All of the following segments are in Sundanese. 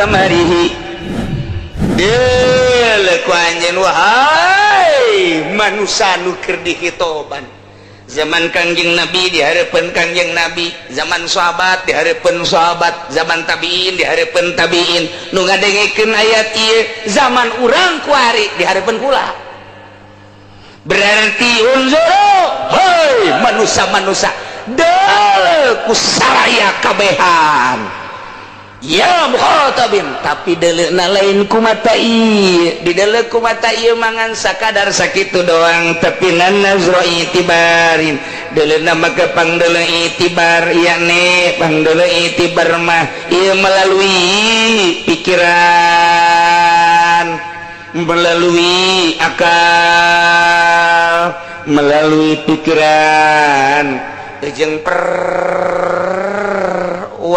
samarihi ku anjeun wahai manusia nu keur dihitoban zaman Kangjeng Nabi di hareupeun Kangjeng Nabi, zaman sahabat di hareupeun sahabat, zaman tabiin di hareupeun tabiin, nu ngadengekeun ayat ieu zaman urang ku ari di hareupeun kula. Berarti unzuru hei manusia-manusia deuleu ku saraya kabehan ya mukhatabin, tapi deleuna lain ku mata ieu, di deuleu ku mata ieu mangan sakadar sakitu doang, tapi nazra itibarin deleuna maka pangdeuleu itibar yakni pangdeuleu itibar mah ieu melalui pikiran, melalui akal, melalui pikiran jeung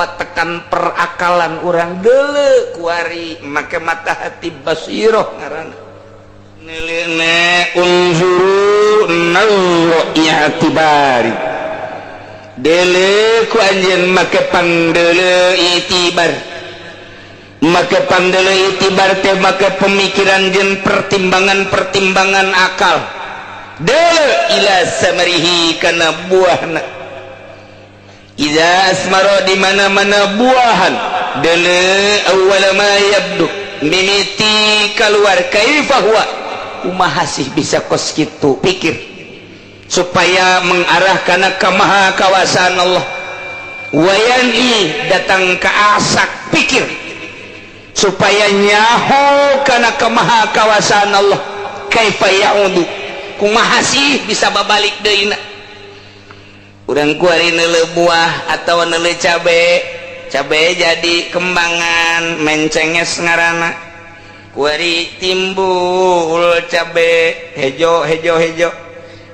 tekan perakalan orang deuleu kuari make mata hati basiroh ngaranna neuleuna unzuru nazra i'tibari deuleu ku anjeun make pangdeuleu itibar, make pangdeuleu itibar teh make pemikiran jeung pertimbangan-pertimbangan akal deuleu ila samarihi kana buahna. Iza asmara di mana-mana buahan deuleu awwal ma yabdu mimiti keluar kaifa huwa kumaha sih bisa kos kitu pikir supaya mengarah kana ka maha kawasan Allah wayani datang ke asak pikir supaya nyaho kana ka maha kawasan Allah kaifa yaudu kumaha sih bisa babalik deuna. Urang kuari neuleu buah atau neuleu cabe jadi kembangan mencenges ngaranna kuari timbul cabe hejo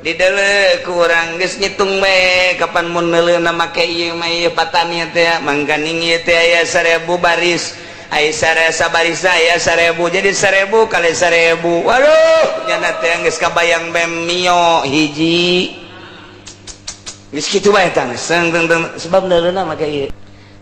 di deuleu ku urang geus ngitung bae kapan mun neuleuna make ieu mah ieu patani teh mangkaning ieu teh aya 1000 baris aya 1000 baris aya 1000 jadi 1000 kali 1000 waduh nyana teh geus kabayang bem mio hiji geus kitu bae tah sebab neuleuna make ieu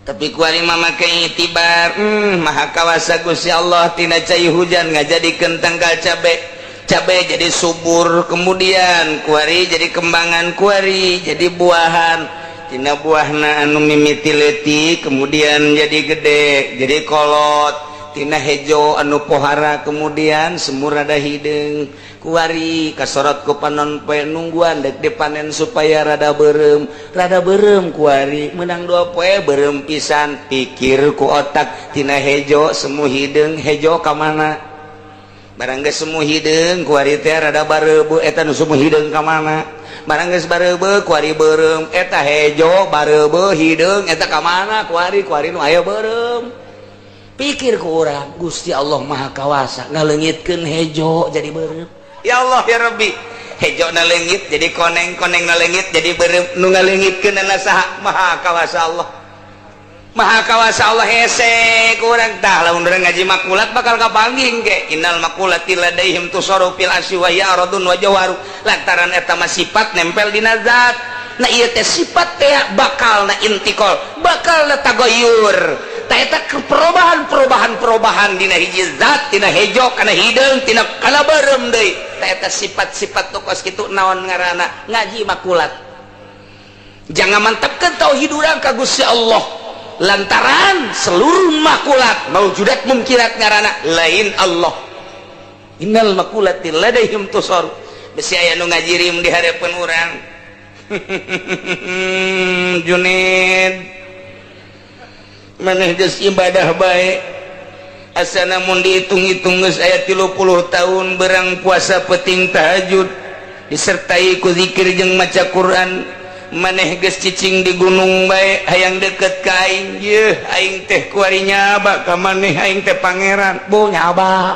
tapi kuari mah make itibar maha kawasa Gusti Allah tina cai hujan ngajadikeun tanggal cabe jadi subur kemudian kuari jadi kembangan kuari jadi buahan tina buahna anu mimiti leutik kemudian jadi gede jadi kolot tina hejo anu pohara kemudian semur rada hideung kuari kasorot ku panon poe nungguan dek dipanen supaya rada beureum kuari menang 2 poe beureum pisan pikir ku otak tina hejo semu hideung hejo ka mana barang geus semu hideung kuari teh rada bareubeut eta nu semu hideung ka mana barang geus bareubeut kuari beureum eta hejo bareubeut hideung eta ka mana kuari nu aya beureum pikir ku urang Gusti Allah maha kawasa ngaleungitkeun hejo jadi beureum ya Allah ya Rabbi hejo na leungit jadi koneng na leungit jadi beureum nu ngaleungitkeun saha maha kawasa Allah hese ku urang tah lamun urang ngaji makulat bakal kapanggih ge innal makulati ladaihim tusaru fil asyi wa ya'radun wa jawaru lantaran eta mah sifat nempel dina zat nah ieu teh sifat teh bakal na intikal bakal na tagayyur tah eta perubahan dina hiji zat tina hejo kana hideung tina kana beureum deui tah eta sifat-sifat tukos kitu naon ngaranna ngaji makulat jangan mantapkeun tauhid urang ka Gusti Allah lantaran seluruh makulat maujudat mungkirat ngaranna lain Allah innal makulati ladaihim tusaru besi aya nu ngajirim di hareupeun urang Junid maneh geus ibadah bae asana mun dihitung-hitung geus aya 30 tahun berang puasa peting tahajud disertai ku zikir jeung maca Quran maneh geus cicing di gunung bae hayang deket ka aing yeuh aing teh kuari nyaba ka maneh aing teh pangeran bu nyaba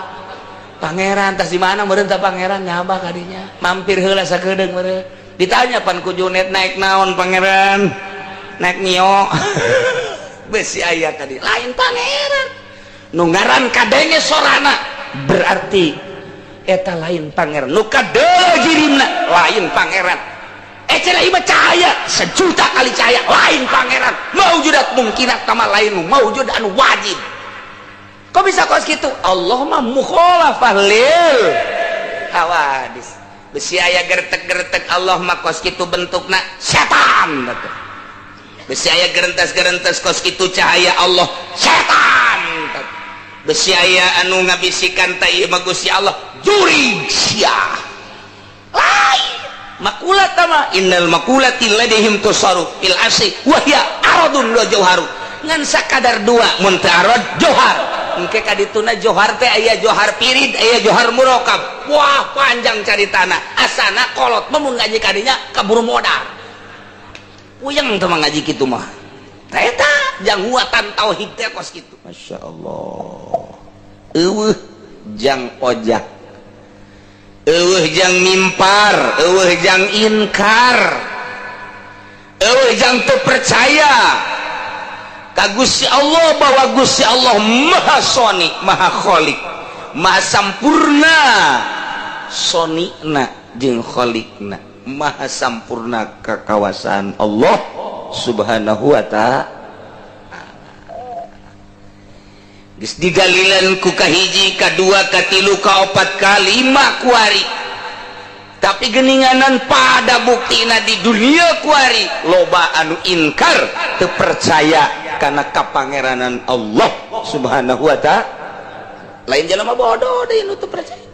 pangeran tah di mana meureun tah pangeran nyaba ka dinya mampir heula sakedeung meureun ditanya pan ku Junid naik naon pangeran naik mio besi aya tadi lain pangeran nu ngaran kadenge sorana berarti eta lain pangeran nu kadeuleu jirimna lain pangeran cenah ieu cahaya 1 juta kali cahaya lain pangeran maujudat mungkinat kama lain mawujud anu wajib Kok bisa kos gitu? Allah mah mukhalafah lil hawadis. Besi aya gertek-gertek Allah mah kos kitu bentukna setan. Besi aya gerentes-gerentes kos kitu cahaya Allah setan. Besi aya anu ngabisikan ta ieu mah Gusti Allah jurig sia. Lain makulat mah innal makulati ladaihim tusaru fil asli wa hiya aradun wa jauharu. Ngan sakadar dua mun teu arad johar. Engke kadituna johar teh aya johar pirid aya johar murokab. Wah panjang caritana asana kolot mun ngaji kadinya kaburu modal puyeng teh ngaji kitu mah eta jang huatan tauhid teh kos kitu masyaallah. Eueuh jang ojak eueuh jang mimpar eueuh jang inkar eueuh jang teu percaya ka Gusti Allah bahwa Gusti Allah maha soni maha khaliq maha sampurna sonikna jeung khaliqna maha sampurna kekawasan Allah subhanahu wa ta'ala. Geus digalilan ku kahiji kadua katilu kaopat kalima kuari tapi geninganan pada buktina di dunia kuari loba anu inkar teu percaya karena kapangeranan Allah subhanahu wa ta'ala. Lain jelema bodoh deui nu teu percaya.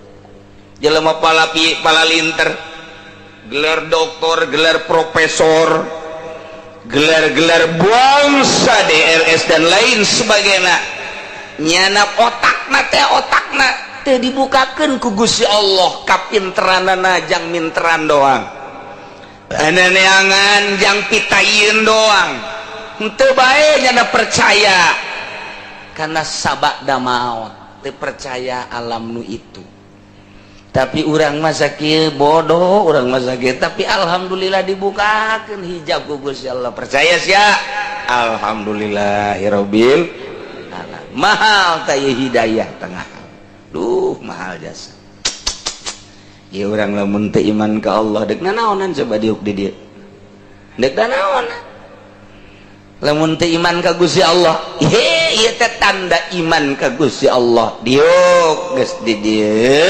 Jelema palalinter gelar doktor gelar profesor gelar-gelar bangsa DRS dan lain sebagainya nyana otakna teu dibukakeun ku Gusti Allah kapinteranana jang minteran doang aneangan jang pitayeun doang henteu bae nyana percaya karena sabada maut teu percaya alam nu itu. Tapi urang masa kieu bodoh urang masa kieu tapi alhamdulillah dibukakeun hijab ku Gusti Allah percaya sia alhamdulillahirabbil alamin. Mahal ta hidayah tengah duh mahal jasa ieu urang lamun teu iman ka Allah deuk nanaonan coba diuk di dieu deuk nanaonan lamun teu iman ka Gusti Allah ieu teh tanda iman ka Gusti Allah diuk geus di dieu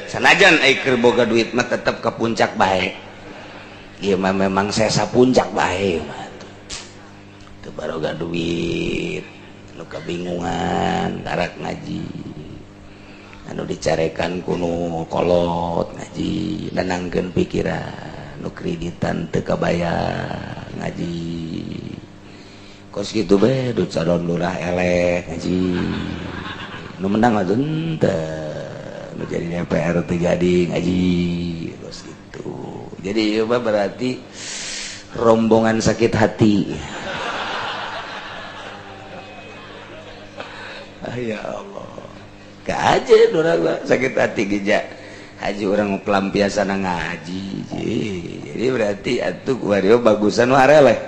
sanajan ai keur boga duit mah tetep ke puncak bae ieu mah memang sesa puncak bae mah teu baroga duit nu kabingungan darak ngaji anu dicarekan kuno kolot ngaji nenangkeun pikiran nu kreditan teu kabayar ngaji kos kitu bae duit salon lurah eleh ngaji nu menang mah teu menjadi DPR terjadi ngaji terus itu jadi ya berarti rombongan sakit hati. Ya Allah gak aja orang sakit hati geja haji orang pelampiasan ngaji jadi berarti atuh wario bagusan wareleh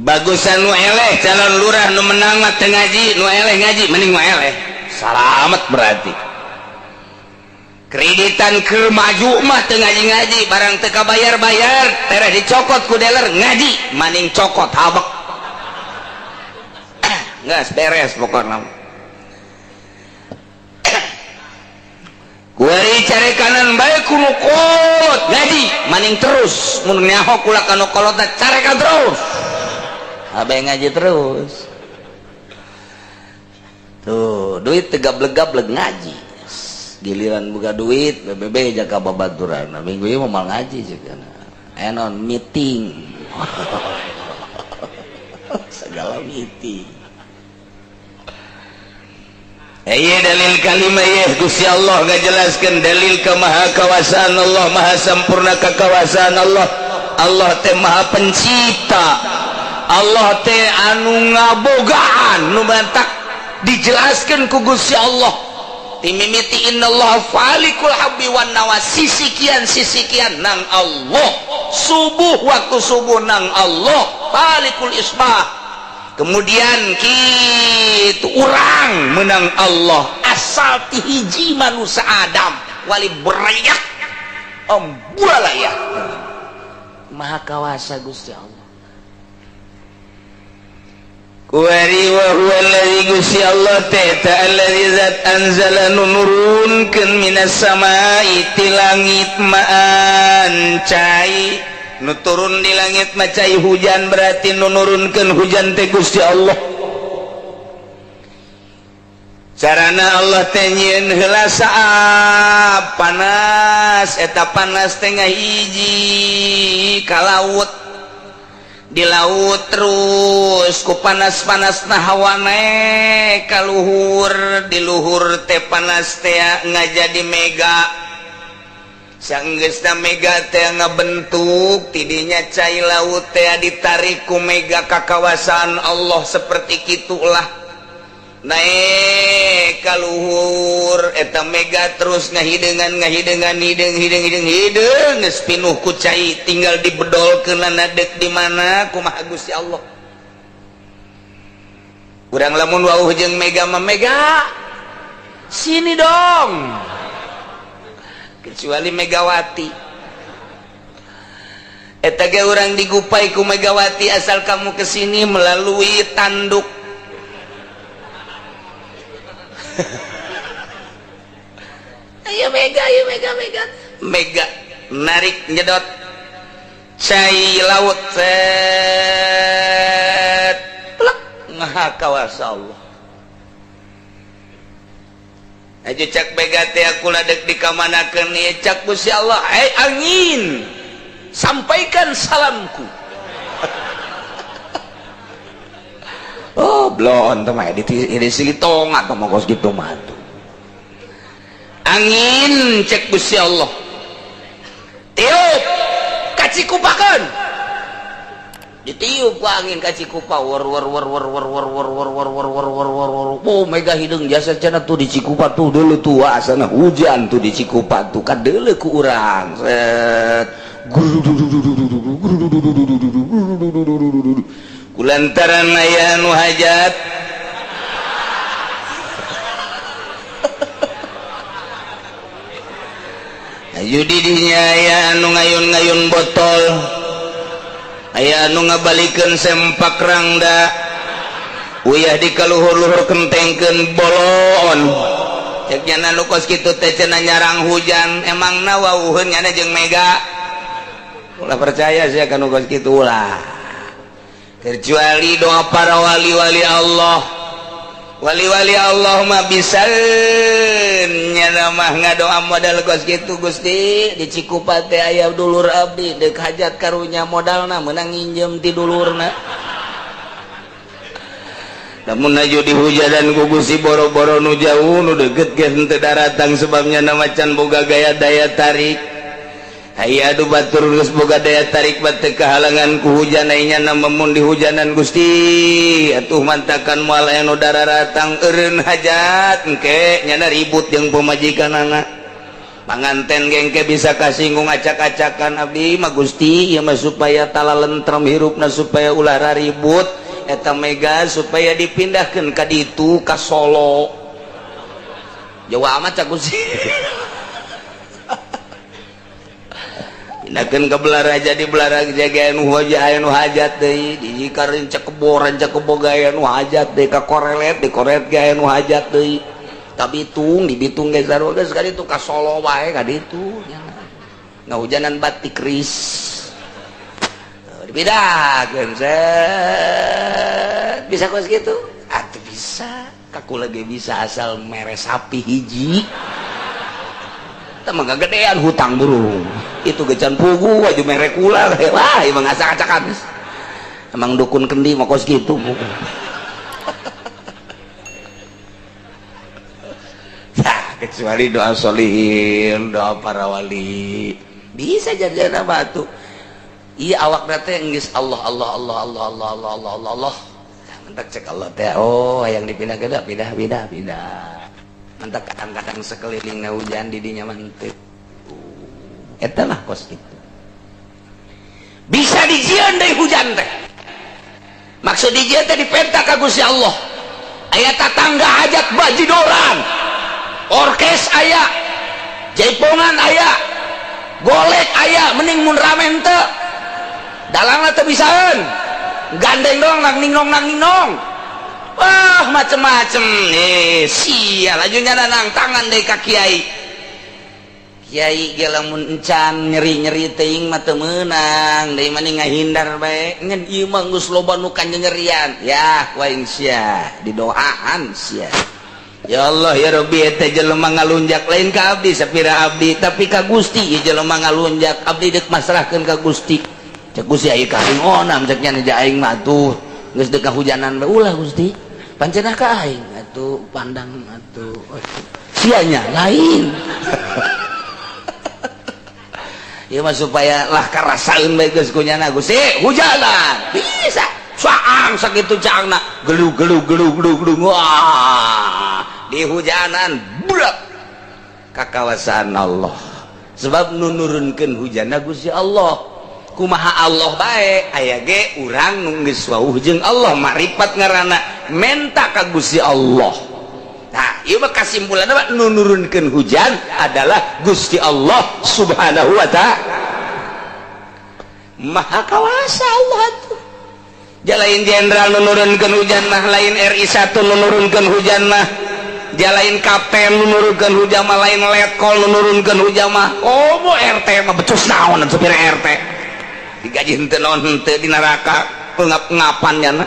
bagusan nu eleh calon lurah nu menang mah teu ngaji nu eleh ngaji mending nu eleh salamet berarti kreditan keur maju mah teu ngaji-ngaji barang teu kabayar-bayar tereh dicokot ku dealer ngaji maning cokot habek geus beres pokona kuari cari kanan bae kuno kolot ngaji maning terus mun nyaho kula kanu kolot carekan terus abe ngaji terus tuh duit tegap-legap ngaji giliran buka duit BBB jaga babaturan minggu ini mau ngaji juga enon meeting segala meeting iya dalil kalimah ya Gusti Allah nggak jelaskan dalil ke maha kawasan Allah maha sempurna kekawasan Allah Allah teh maha pencipta Allah teh anu ngabogaan nu bantak dijelaskan ku Gusti Allah timimiti innallaha falikul habbi wan nawa sisikian nang Allah subuh waktu subuh nang Allah falikul isbah kemudian kitu urang menang Allah asal ti hiji manusia Adam wali berayak bualaya maha kawasa Gusti Allah wari wa huwa alladzi Gusti Allah ta alladzi zat anzala nurunkeun minas samai ti langit ma'an cai nu turun di langit mah cai hujan berarti nu nurunkeun hujan teh Gusti Allah. Carana Allah teh nyieun heula saab panas eta panas teh ngahiji ka laut di laut terus ku panas-panas na hawa naik ka luhur di luhur teh panas teh ngajadi mega sanggeusna mega teh ngabentuk tidinya cai laut teh ditarik ku mega ka kawasan Allah seperti kitulah naik ka luhur eta mega terus ngahideungan hideng geus pinuh ku cai tinggal dibedolkeunna deuk di mana kumaha Gusti Allah. Urang lamun wauh jeung mega mah mega sini dong kecuali Megawati eta ge urang digupai ku Megawati asal kamu kesini melalui tanduk ayo mega narik nyedot cai laut set plak ngaha kawasa Allah aja cak mega teh aku ladek dikamanakeun ieu cak Gusti Allah angin sampaikan salamku. Oh blon teh mah di silitong atau mau kos gitu mah tuh. Angin cek Gusti Allah. Tiup kacikupakeun. Ditiup ku angin kacikupa war. Oh mega hideung jasa cenah tuh di Cikupa tuh deuleu tuh asana hujan tuh di Cikupa tuh kadeuleu ku urang. Set. Kulantaran aya nu hajat ayo didinya aya anu ngayun-ngayun botol aya anu ngabalikeun sempak rangda uyah di kaluhur-luhur kentengkeun bolon cek nya anu kos kitu teh cenah nyarang hujan emang na wauheun nya jeung mega ulah percaya sia kana kos kitu ulah kecuali doa para wali-wali Allah mah bisa nyana mah ngadoa modal kos gitu Gusti di Cikupa teh aya dulur abdi deuk hajat karunya modalna meunang nginjem ti dulurna lamun aju dihujadan ku Gusti boro-boro nu jauh nu deukeut geus teu daratang sebabnya nama can boga gaya daya tarik. Aya adu batur geus boga daya tarik bate kehalangan ku hujan aya nya mun dihujanan Gusti atuh mantakan moal anu dararatang eureun hajat engke nya ribut jeung pamajikanana panganten gengke bisa kasinggung acak-acakan abdi mah Gusti ieu mah supaya talalentrem hirupna supaya ulah ribut eta mega supaya dipindahkeun ka ditu ka Solo Jawa amat cak Gusti pindahkeun ka Belaraja di Belaraja ge anu hajat deui di kareun cekebo ge anu hajat deui ka Korelet di Korelet ge anu hajat deui ka Bitung di Bitung ge sarua geus ka ditu ka Solo wae ka ditu ngahujanan batik ris dipindahkeun set bisa kos kitu atuh bisa kakula ge bisa asal mere sapi hiji mah gedean hutang burung itu gecan pugu aju merek kula wah emang acak-acakan emang dukun kendi mah kos gitu nah kecuali doa solihin doa para wali bisa jadiana batu iya awak teh geus Allah mentak cek Allah teh oh yang dipindah ke pindah mantak kadang-kadang sekelilingna hujan didinya mantep eta mah kos kitu bisa dijieun deui hujan teh maksud dijieun teh dipenta ka Gusti Allah aya tatangga hajat bajidoran orkes aya jaipongan aya golek aya mending mun ramen teu dalangna teu bisaeun gandeng doang nang ningnong wah macem-macem sial ajunya nang tangan dari kak kiai lamun encan nyeri-nyeri teuing mah teu meunang deui mani ngahindar bae ngan ieu mah geus loba nu kanyerian ya waing sia didoaan sia ya Allah ya Rabbi eta jelema ngalunjak lain ka abdi sapira abdi tapi ka Gusti ieu jelema ngalunjak abdi deuk masrahkeun ka Gusti cek Gusti aya karing onam cek nya da aing mah atuh geus deuk kahujanan bae ulah Gusti pancenah ka aing atuh pandang atuh sianya lain ya mah supaya lah karasaeun bae geus kunyana Gusti hujanan bisa saang sakitu cangna gelug wah di hujanan budak ka kawasan Allah sebab nu nurunkeun hujanna Gusti Allah kumaha Allah bae aya ge urang nu geus wauh jeung Allah makrifat ngaranna menta ka Gusti Allah. Nah, ieu mah kasimpulanna mah nu nurunkeun hujan adalah Gusti Allah Subhanahu wa ta'ala. Maha kawasa Allah tuh. Jalain jenderal nu nurunkeun hujan mah lain RI 1 nu nurunkeun hujan mah. Jalain kapten nu nurunkeun hujan mah lain letkol nu nurunkeun hujan mah. Oh, mo RT mah becus naon supir RT. Digaji henteu naon henteu di neraka pengap-ngapan nya.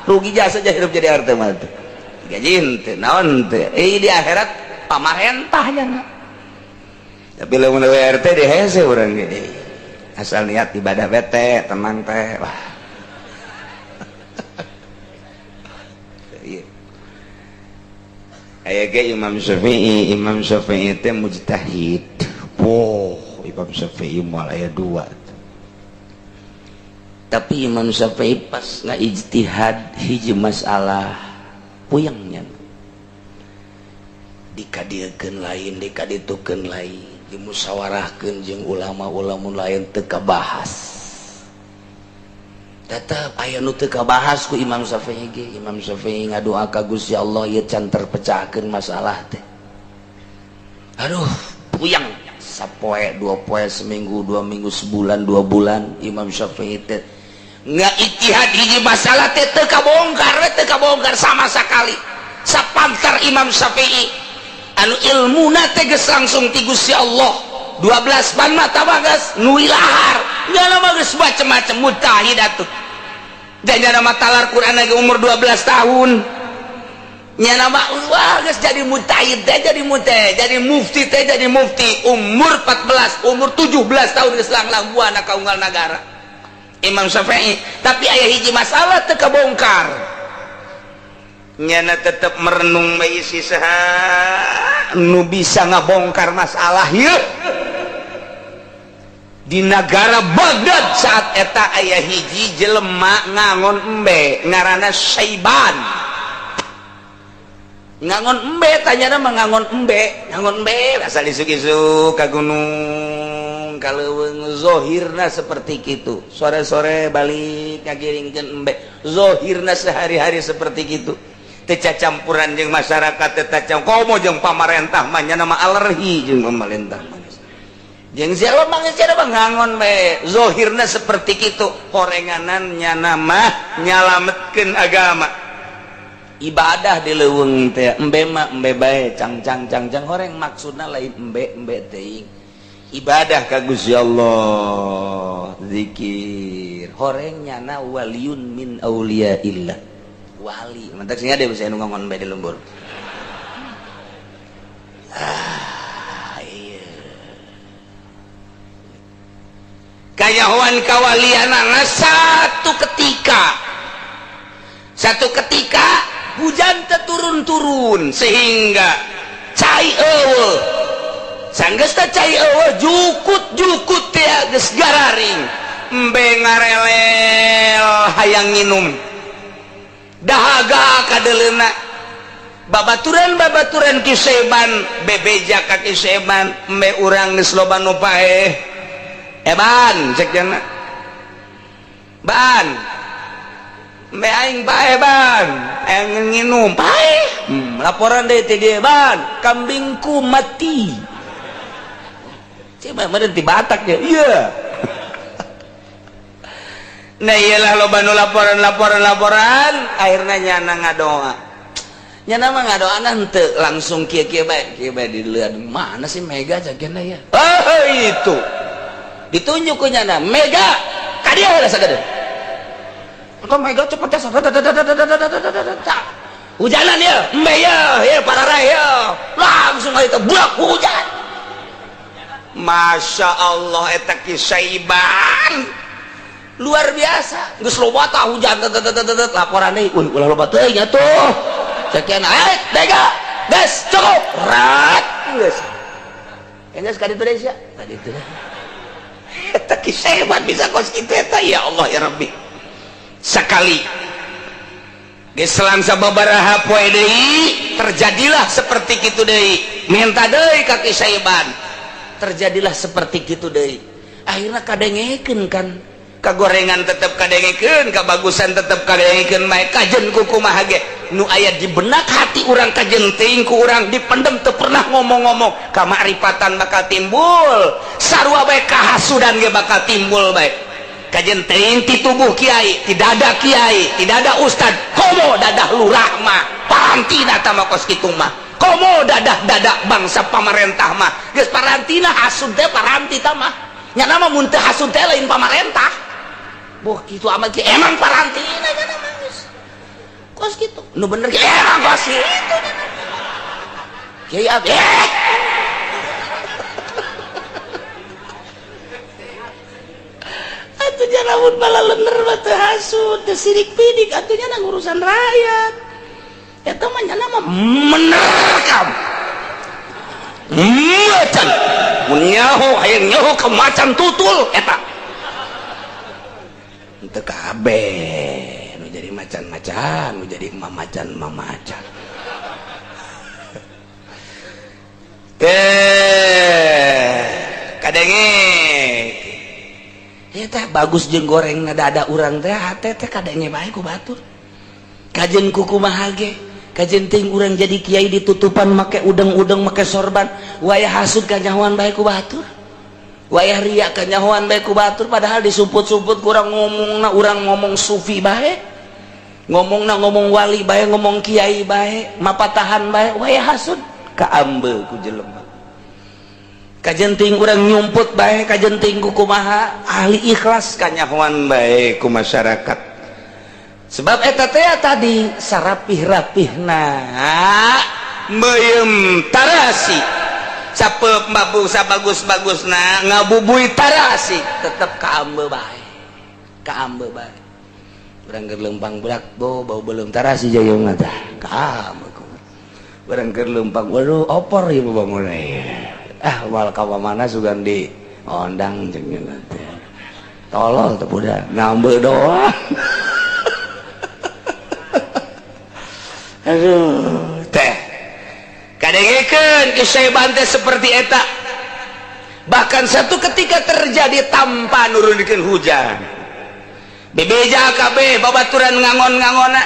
Rugi jasa aja hidup jadi RT mah tuh. Gaji henteu naon teu di akhirat pamarentahnya na. Tapi lamun RT di hese urang ge asal niat ibadah bete tenang teh wah aya ge Imam Syafi'i teh mujtahid Imam Syafi'i moal aya 2 tapi Imam Syafi'i pas ngaijtihad hiji masalah puyengnya dikadiekeun lain dikaditukeun lain dimusyawarahkeun jeung ulama-ulama lain teu kabahas tetep aya nu teu kabahas ku Imam Syafi'i ge Imam Syafi'i ngadoa ka Gusti Allah ieu can terpecahkeun masalah teh aduh puyeng sapoe 2 poe seminggu 2 minggu sebulan 2 bulan Imam Syafi'i teh ngaijtihad hiji masalah teh teu kabongkar sama sekali sapantar Imam Syafi'i anu ilmuna teh geus langsung ti Gusti Allah 12 ban mah tabagas nu ilahar nyana mah geus macem-macem mujtahid atuh janjana mah talar Quran ge umur 12 tahun nyana mah wah geus jadi mujtahid teh jadi mufti teh jadi mufti umur 14 umur 17 tahun geus langlang buana ka unggal nagara Imam Syafi'i tapi aya hiji masalah teu kabongkar nyana tetep merenung bae si saha nu bisa ngabongkar masalah ieu di negara Baghdad saat eta aya hiji jelema ngangon embe ngaranna Syaiban ngangon embe tanyana mah ngangon embe asal isuk-isuk ka gunung kaleuweung zohirna seperti kitu sore-sore balik ngagiringkeun embe zohirna sehari-hari seperti kitu teu cacampuran jeung masyarakat teu tacam komo jeung pamarentah mah nya nama alergi jeung pamarentah jeung sia mah ngangon bae zohirna seperti kitu horenganan nya nama nyalametkeun agama ibadah di leuweung teh embe mah embe bae cang horeng maksudna lain embe teuing ibadah ka Gusti Allah zikir horeng nyana waliyun min auliyaillah wali mantak sing ade bisa nu ngongon bae di lembur iya kayahoan kawalianna satu ketika hujan turun sehingga cai eueuh sanggeus teh cai eueuh jukut teh geus gararing embe ngarelel hayang nginum dahaga kadeleuna babaturan kiseban bebeja ka kiseban embe urang geus loba nu paeh ban cek jana ban embe aing paeh ban aing nginum paeh laporan deui ti dieu ban kambingku mati coba meureun ti Batak ya iya nah iyalah loba nu laporan akhirnya nyana ngadoa nyana mah ngadoa henteu langsung kieu bae dilihat mana sih Mega jagena ya itu ditunjuk ke nyana Mega ka dieu heula sagede kok Mega cepet hujanan ya embe ya parareh ya langsung itu buak hujan Masya Allah eta Kisaiban luar biasa geus loba tah hujan laporan deui ulah loba teuing atuh sakian Mega geus cukup rat geus geus ka ditu deui sia ka ditu eta Kisaiban bisa kos kitu eta ya Allah ya Rabbi sekali geus selang sababaraha poe deui terjadilah seperti kitu deui minta deui ka Kisaiban terjadilah seperti kitu deui akhirna kadengekeun kan kagorengan tetep kadengekeun kabagusan tetep kadengekeun mae kajen ku kumaha ge nu aya di benak hati urang kajen teuing ku urang dipendem teu pernah ngomong-ngomong kamaripatan bakal timbul sarua bae kahasudan ge bakal timbul bae kajen teuing ti tubuh kiai ti dada kiai ti dada ustad komo dadah lurah mah parantina tah mah kos kitu mah komo dadah bangsa pamarentah mah geus parantina hasud teh paranti tah mah nya nama mun teu hasud teh lain pamarentah boh kitu amat ki emang parantina nya nama geus kos kitu nu bener ki emang kos kitu kiai abdi atunya lamun bala lener mah teu hasud teu sirik pidik atunya na urusan rakyat eta mah nya nama menerkam macan mun nyaho hayang nyaho ka macan tutul eta teu kabeh nu jadi macan-macan nu jadi mamacan kadenge eta bagus jeung goreng dada urang teh hate teh kadenge bae ku batur kajen kukumaha ge kajen teuing urang jadi kiai ditutupan make udeng-udeng make sorban wayah hasud kanyahoan bae ku batur wayah ria kanyahoan bae ku batur padahal disumput-sumput kurang ngomongna urang ngomong sufi bae ngomongna ngomong wali bae ngomong kiai bae mapatahan bae wayah hasud kaambeul ku jelema kajen teuing urang nyumput bae kajen teuing kukumaha ahli ikhlas kanyahoan bae ku masyarakat sebab eta teh tadi sarapih-rapihna meuyeum tarasi sapeup babu sabagus-bagusna ngabubuy tarasi tetep kaambe bae urang keur leumpang budak bau belum tarasi jayung tah kaambe ku urang keur leumpang waduh opor ieu bangun wal ka mana sugan di ondang jeung teh tolol teh budak ngambe doang aduh teh kadengekeun Kisaiban teh seperti eta bahkan satu ketika terjadi tanpa nurunkeun hujan bebeja kabeh babaturan ngangon-ngangona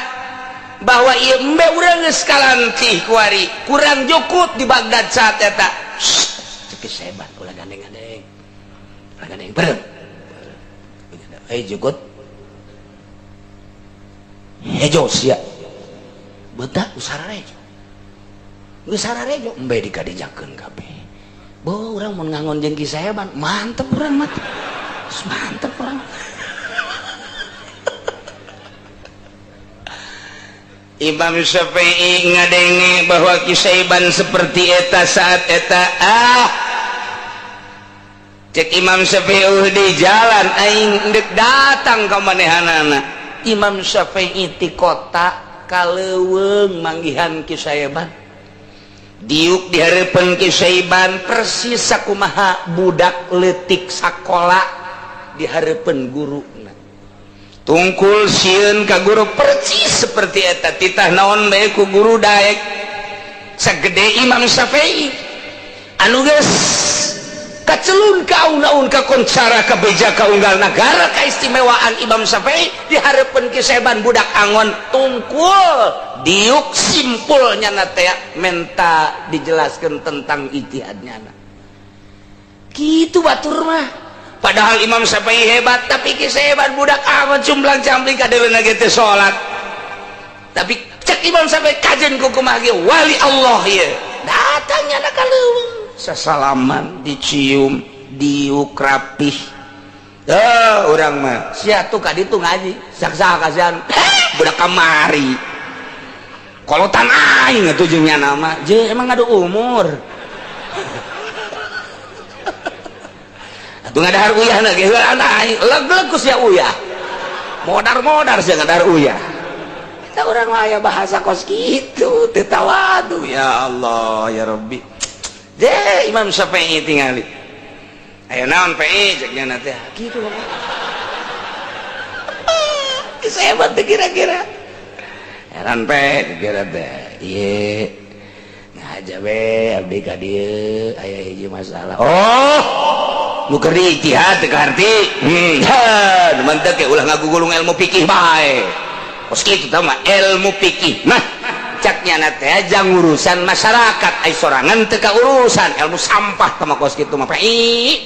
bahwa ieu embe urang geus kalantih kuari kurang jukut di Bagdad saat eta Kisaiban ulah gandeng-gandeng bareng jukut hejo sia bedak usararejo geus sararejo embe dikadijakeun kabeh boh urang mun ngangon jeung Kisaiban mantep urang mah mantep urang Imam Syafi'i ngadenge bahwa Kisaiban seperti eta saat eta cek Imam Syafi'i di jalan aing dek datang ka manehanana Imam Syafi'i ti kota kaleuweung manggihan Kisaiban diuk di hareupeun Kisaiban persis sakumaha budak leutik sakola di hareupeun guruna tungkul sieun ka guru persis seperti eta titah naon bae ku guru daek sagede Imam Syafi'i anu geus kacelun kaun-aun kakoncara kabeja kaunggal negara kaistimewaan Imam Syafi'i di hareupeun Kisaiban budak angon tungkul diuk simpulnya teh menta dijelaskan tentang ijtihadnya kitu batur mah Padahal Imam Syafi'i hebat, tapi kisah hebat budak amat cumblang campling kadeulana ge teu salat. Tapi cek Imam Syafi'i kajen ku kumaha ge wali Allah ieu. Datangnya na ka leuweung, sasalaman, dicium, diuk rapih. Urang mah sia tuh ka ditu ngaji, saksa kasihan. Budak kamari. Kolotan aing atuh jeung nya nama. Je emang ngadu umur. Atuh ngadahar uyah na ge heula aing, leg-leg ku sia uyah. Modar-modar sia ngadahar uyah. Eta urang mah aya bahasa kos kitu, teu tawadu. Ya Allah, ya Rabbi. Je Imam Syafi'i tingali. Aya naon PI cek nya teh. Kitu mah. Kisah hebat teh kira-kira. Heran pe kira teh. Ieu ngaja we abdi ka dieu aya hiji masalah. Oh, nu keur ijtihad teh arti. Demen teh ke ulah ngagugulung ilmu fikih bae. Kos kitu tah mah ilmu fikih. Nah, caknya na teh jang urusan masyarakat ai sorangan teu ka urusan ilmu sampah tah mah kos kitu mah PI.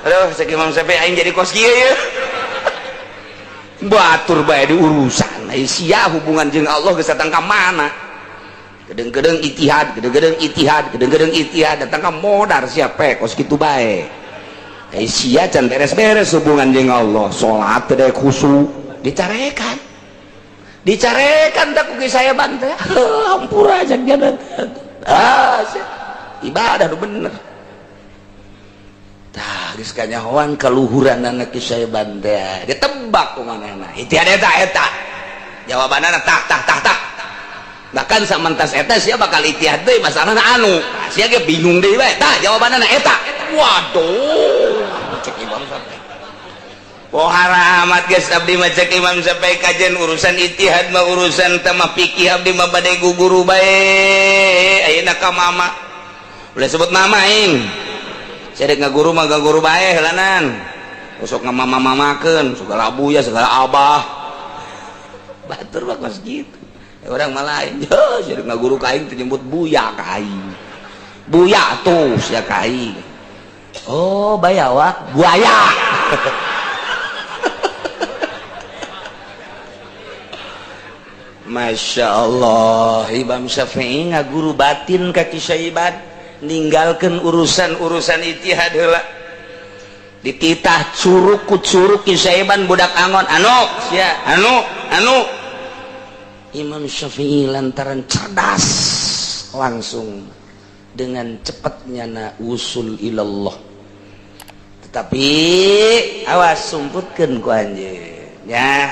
Aduh, cek Imam Syafi'i aing jadi kos kieu ye. Batur bae di urusan ai sia hubungan jeung Allah geus datang ka mana. Gedeng-gedeng itihad, gedeng-gedeng itihad datang ka modar siapa kos kitu bae. Ai sia can beres-beres hubungan jeung Allah, salat teu daek khusyuk, dicarekan. Dicarekan tak ku saya bantu. Hampura aja dia. Ibadah nu bener. Tah geus kanyahoan kaluhuranna ki saya bantu. Ditebak ku manehna. Itihad eta. Jawabanana tak. Bahkan samantas eta sia bakal itihad deui masalahna anu. Sia ge bingung deui bae. Tah jawabanana eta. Waduh. Cek Imam Syafi'i. Pohara amat guys abdi mah cek Imam Syafi'i kajian urusan ijtihad mah urusan tamah fikih abdi mah bade guguru bae. Ayeuna ka mama. Ulah sebut mama aing. Sadek ngaguru mah gaguru bae heulanan. Usok ngamama-mamakeun segala abuya segala abah. Batur mah kos kitu. Orang malah lain, sadek ngaguru ka aing teh nyebut buya ka aing. Buya tuh sia ka aing. Oh, bayawak buaya. Masya Allah, Imam Syafi'i ngaguru batin kaki syaiban, ninggalkan urusan ijtihad heula. Dititah curug ku curug ki syaiban budak angon, anu. Imam Syafi'i lantaran cerdas langsung dengan cepatnya na usul ilallah. Tetapi awas sumputkeun ku anjeun. Ya.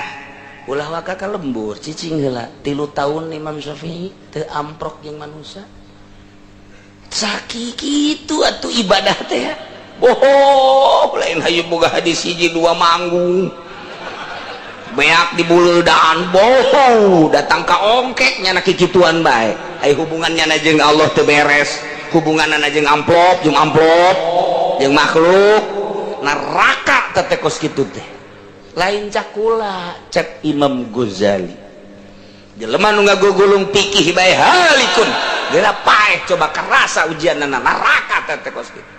Ulah waka ka lembur cicing heula 3 tahun Imam Syafi'i teu amprok jeung manusia. Sakitu atuh ibadah teh. Bohong lain hayu boga hadis hiji 2 manggung. Beak di buleudaan bohong datang ka ongkek nya na kikituan bae. Ai hubungannya na jeung Allah teu beres. Hubunganna jeung amplop, jeung makhluk. Neraka teh kos kitu teh. Lain cakula cek Imam Ghazali jelema nu ngagugulung pikih bae halikun geura paeh coba karasa ujianna neraka teh kos kitu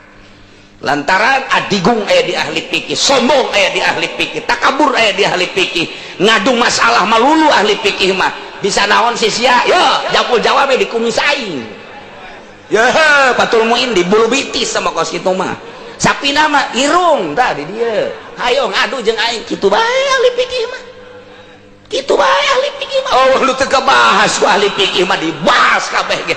lantaran adigung aya di ahli pikih sombong aya di ahli pikih takabur aya di ahli pikih ngadu masalah malulu ahli pikih mah bisa naon si sia yo japul jawabe di kumis aing ya patul muin di bulu bitis sama kos kitu mah sapi nama irung tah di dieu hayo ngadu jeung aing kitu bae ahli fikih mah kitu bae ahli fikih mah oh lu teu kabahas ku ahli fikih mah dibahas kabeh ge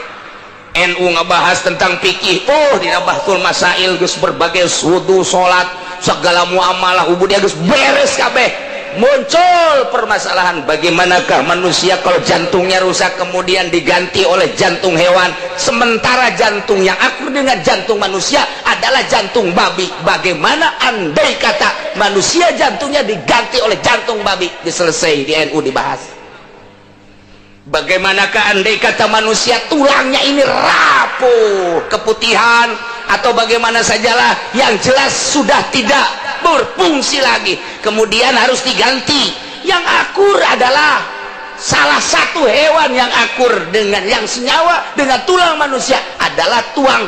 NU ngabahas tentang fikih dina bahsul masail geus berbagai wudu salat segala muamalah ubudiyah geus beres kabeh muncul permasalahan bagaimanakah manusia kalau jantungnya rusak kemudian diganti oleh jantung hewan sementara jantung yang akur dengan jantung manusia adalah jantung babi. Bagaimana andai kata manusia jantungnya diganti oleh jantung babi? Diselesai di NU dibahas. Bagaimanakah andai kata manusia tulangnya ini rapuh keputihan atau bagaimana sajalah yang jelas sudah tidak berfungsi lagi kemudian harus diganti. Yang akur adalah salah satu hewan yang akur dengan yang senyawa dengan tulang manusia adalah tulang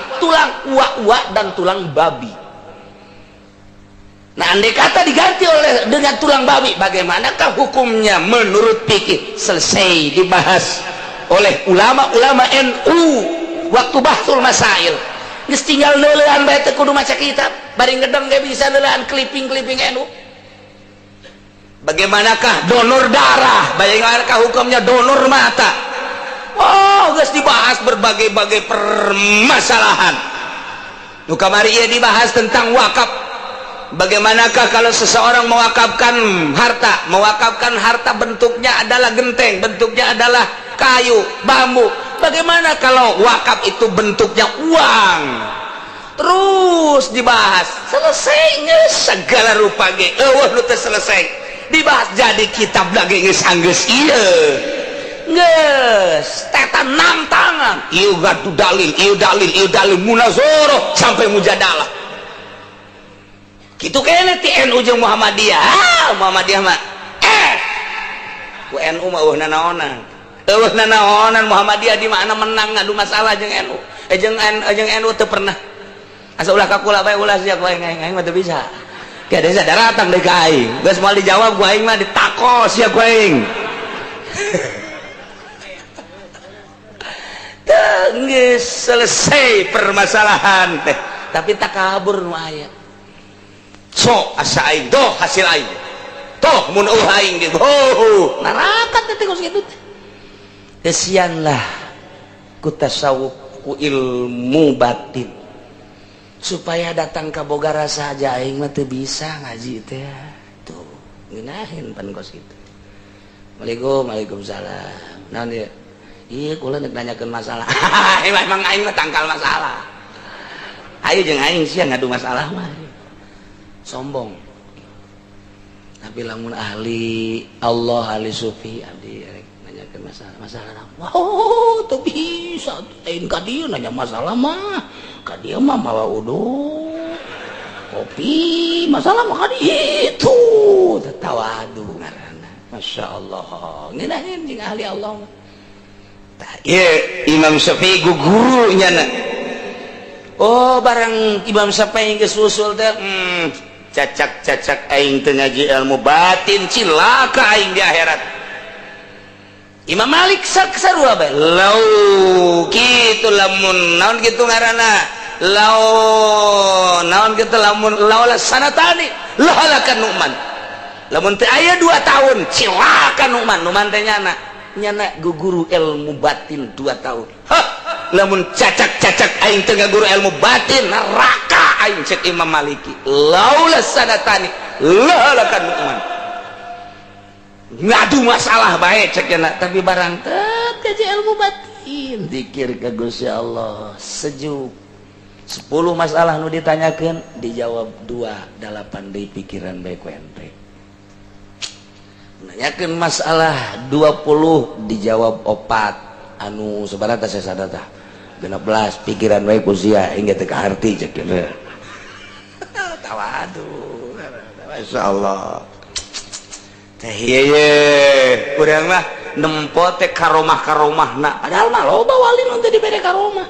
uak-uak dan tulang babi. Nah, andai kata diganti dengan tulang babi, bagaimanakah hukumnya menurut fikih? Selesai dibahas oleh ulama-ulama NU waktu bahsul masail. Geus tinggal neulean bae teh kudu maca kitab, bari ngedeng ge bisa neulean clipping-clipping NU. Bagaimanakah donor darah? Bagaimanakah hukumnya donor mata? Oh, geus dibahas berbagai-bagai permasalahan. Nu kamari ieu dibahas tentang wakaf. Bagaimanakah kalau seseorang mewakafkan harta bentuknya adalah genteng, bentuknya adalah kayu, bambu. Bagaimana kalau wakaf itu bentuknya uang? Terus dibahas, selesainya segala rupa ge. Nu teu selesai. Dibahas jadi kitab lagi geus anggeus ieu. Geus, teta 6 tangan. Ieu gadu dalil, ieu dalil munazarah sampai mujadalah. Gitu kayaknya ti NU jeung Muhammadiyah. Muhammadiyah mah ku NU mah nanaonan Muhammadiyah di mana menang ngadu masalah jeung NU. Jeung NU teu pernah. Asa ulah kakula bae ulah sia ku aing mah teu bisa. Ki ada sadaratan deui ka aing. Geus moal dijawab ku aing mah ditakos sia ku aing. Geus selesai permasalahan teh. Tapi takabur nu aya. So asa aing doh hasil aing toh mun aing gitu narakat teh geus kitu teh kesianlah ku tasawuf ku ilmu batin supaya datang ka boga rasa aja aing mah teu bisa ngaji teh tuh ngeunaheun pan kos kitu. Waalaikumsalam. Naon ieu? Ieu kula nek nanyakeun masalah. Emang aing mah tangkal masalah. Ayo jeung aing sia ngadu masalah mah. Sombong. Tapi lamun ahli Allah, ahli sufi, abdi nanyakeun masalah. Wow, tuh bisa. Lain ka dieu nanya masalah mah. Ka dieu mah mawa udu. Kopi, masalah mah ka dieu. Tawadu ngaranna. Masyaallah. Ngeunaheun jeung ahli Allah mah. Tah ieu Imam Syafi'i gurunya na. Oh, barang Imam Syafi'i geus usul teh cacak aing teu ngaji ilmu batin cilaka aing di akhirat. Imam Malik sarua bae lau kitu lamun naon kitu ngaranna naon kitu lamun la sanatani lahalakan Nu'man lamun teu aya 2 tahun cilaka Nu'man teh nyana guguru ilmu batin 2 tahun. Lamun cacak aing teu ngaguru ilmu batin neraka aing cek Imam Maliki laula sanatani lahalakan Nu'man. Ngadu masalah bae cek cenah tapi barang teu kaji ilmu batin zikir ka Gusti Allah sejuk 10 masalah nu ditanyakeun dijawab 2 8 deui pikiran bae ku ente. Nanyakeun masalah 20 dijawab 4 anu sabaraha teh sadata 16 pikiran bae ku sia hingga teu kaharti cek cenah. Tawadu. Masyaallah. Teh ieu urang mah nempo teh karomah-karomahna padahal mah loba wali nu teh dibere karomah.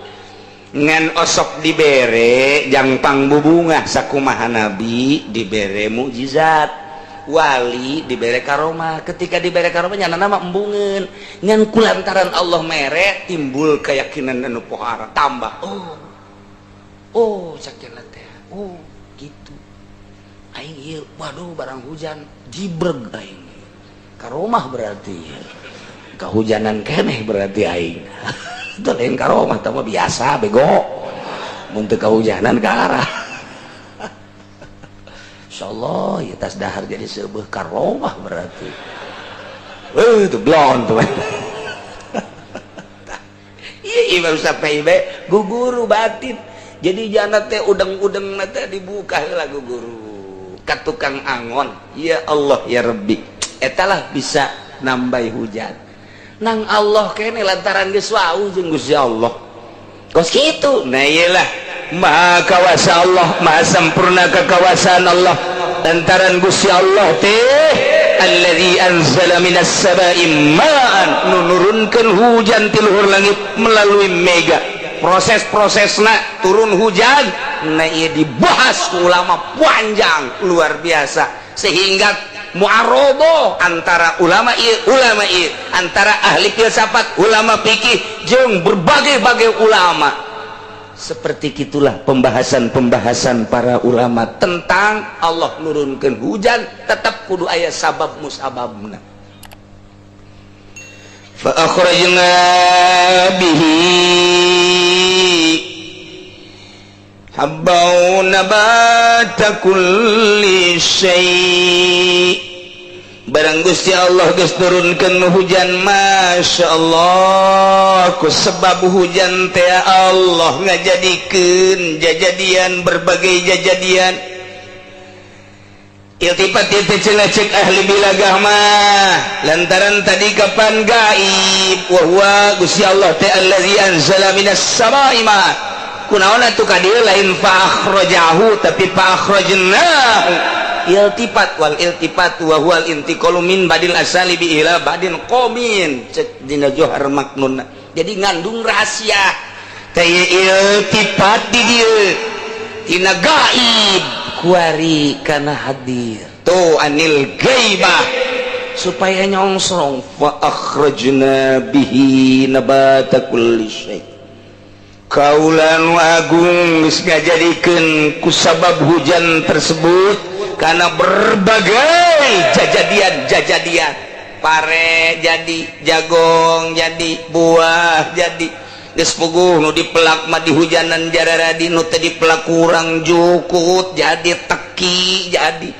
Ngan osok dibere jang pangbubungah sakumaha nabi dibere mukjizat. Wali dibere karomah, ketika dibere karomah nyanana mah embungeun ngan kulantaran Allah mere timbul keyakinan anu pohara tambah sakieu teh gitu aing ieu waduh barang hujan jibreg aing karomah berarti kahujanan keneh berarti aing itu lain karomah teh mah biasa bego mun teu kahujanan ka arah insyaallah ya tas dahar jadi sebuah karomah berarti itu blon tuh. Iya Imam Syafi'i be guguru batin jadi jana teh udeng-udeng teh dibuka heula guguru ka tukang angon ya Allah ya Rabbi etalah bisa nambai hujan nang Allah kene lantaran geus wau jeung Gusti Allah kos kitu. Nah iyalah maha kawasa Allah, maha sempurna kekawasan Allah lantaran Gusti Allah teh alladzi anzala minas sabai ma'an nurunkeun hujan ti luhur langit melalui mega proses-prosesna turun hujan nah ieu dibahas ku ulama panjang luar biasa sehingga muaroboh antara ulama ieu antara ahli filsafat ulama fikih jeung berbagai-bagai ulama seperti itulah pembahasan-pembahasan para ulama tentang Allah nurunkeun hujan tetap kudu aya sabab musababna fa akhrajna bihi habbau nabata kulli syai' barang Gusti Allah geus turunkeun hujan Masya Allah ku sebab hujan teh Allah ngajadikeun jajadian berbagai jajadian iltifat itu cek ahli bilagah mah lantaran tadi kapan gaib wa huwa Gusti Allah teh allazi anzala minas samai ma kunaon atuh ka dieu lain fa akhrajahu tapi fa akhrajnahu iltifat wal iltifat wa huwal intiqalu min badil asali bi ila badin qomin cek dina johar maknunna jadi ngandung rahasia teh iltifat di dieu tina gaib kuari kana hadir tuh anil gaibah supaya nyongsong fa akhrajna bihi nabata kulli syai' kaulan agung geus ngajadikeun ku sabab hujan tersebut karena berbagai jajadian pare jadi jagong jadi buah jadi geus puguh nu dipelak mah di hujanan jararadi nu teu dipelak kurang jukut jadi teki jadi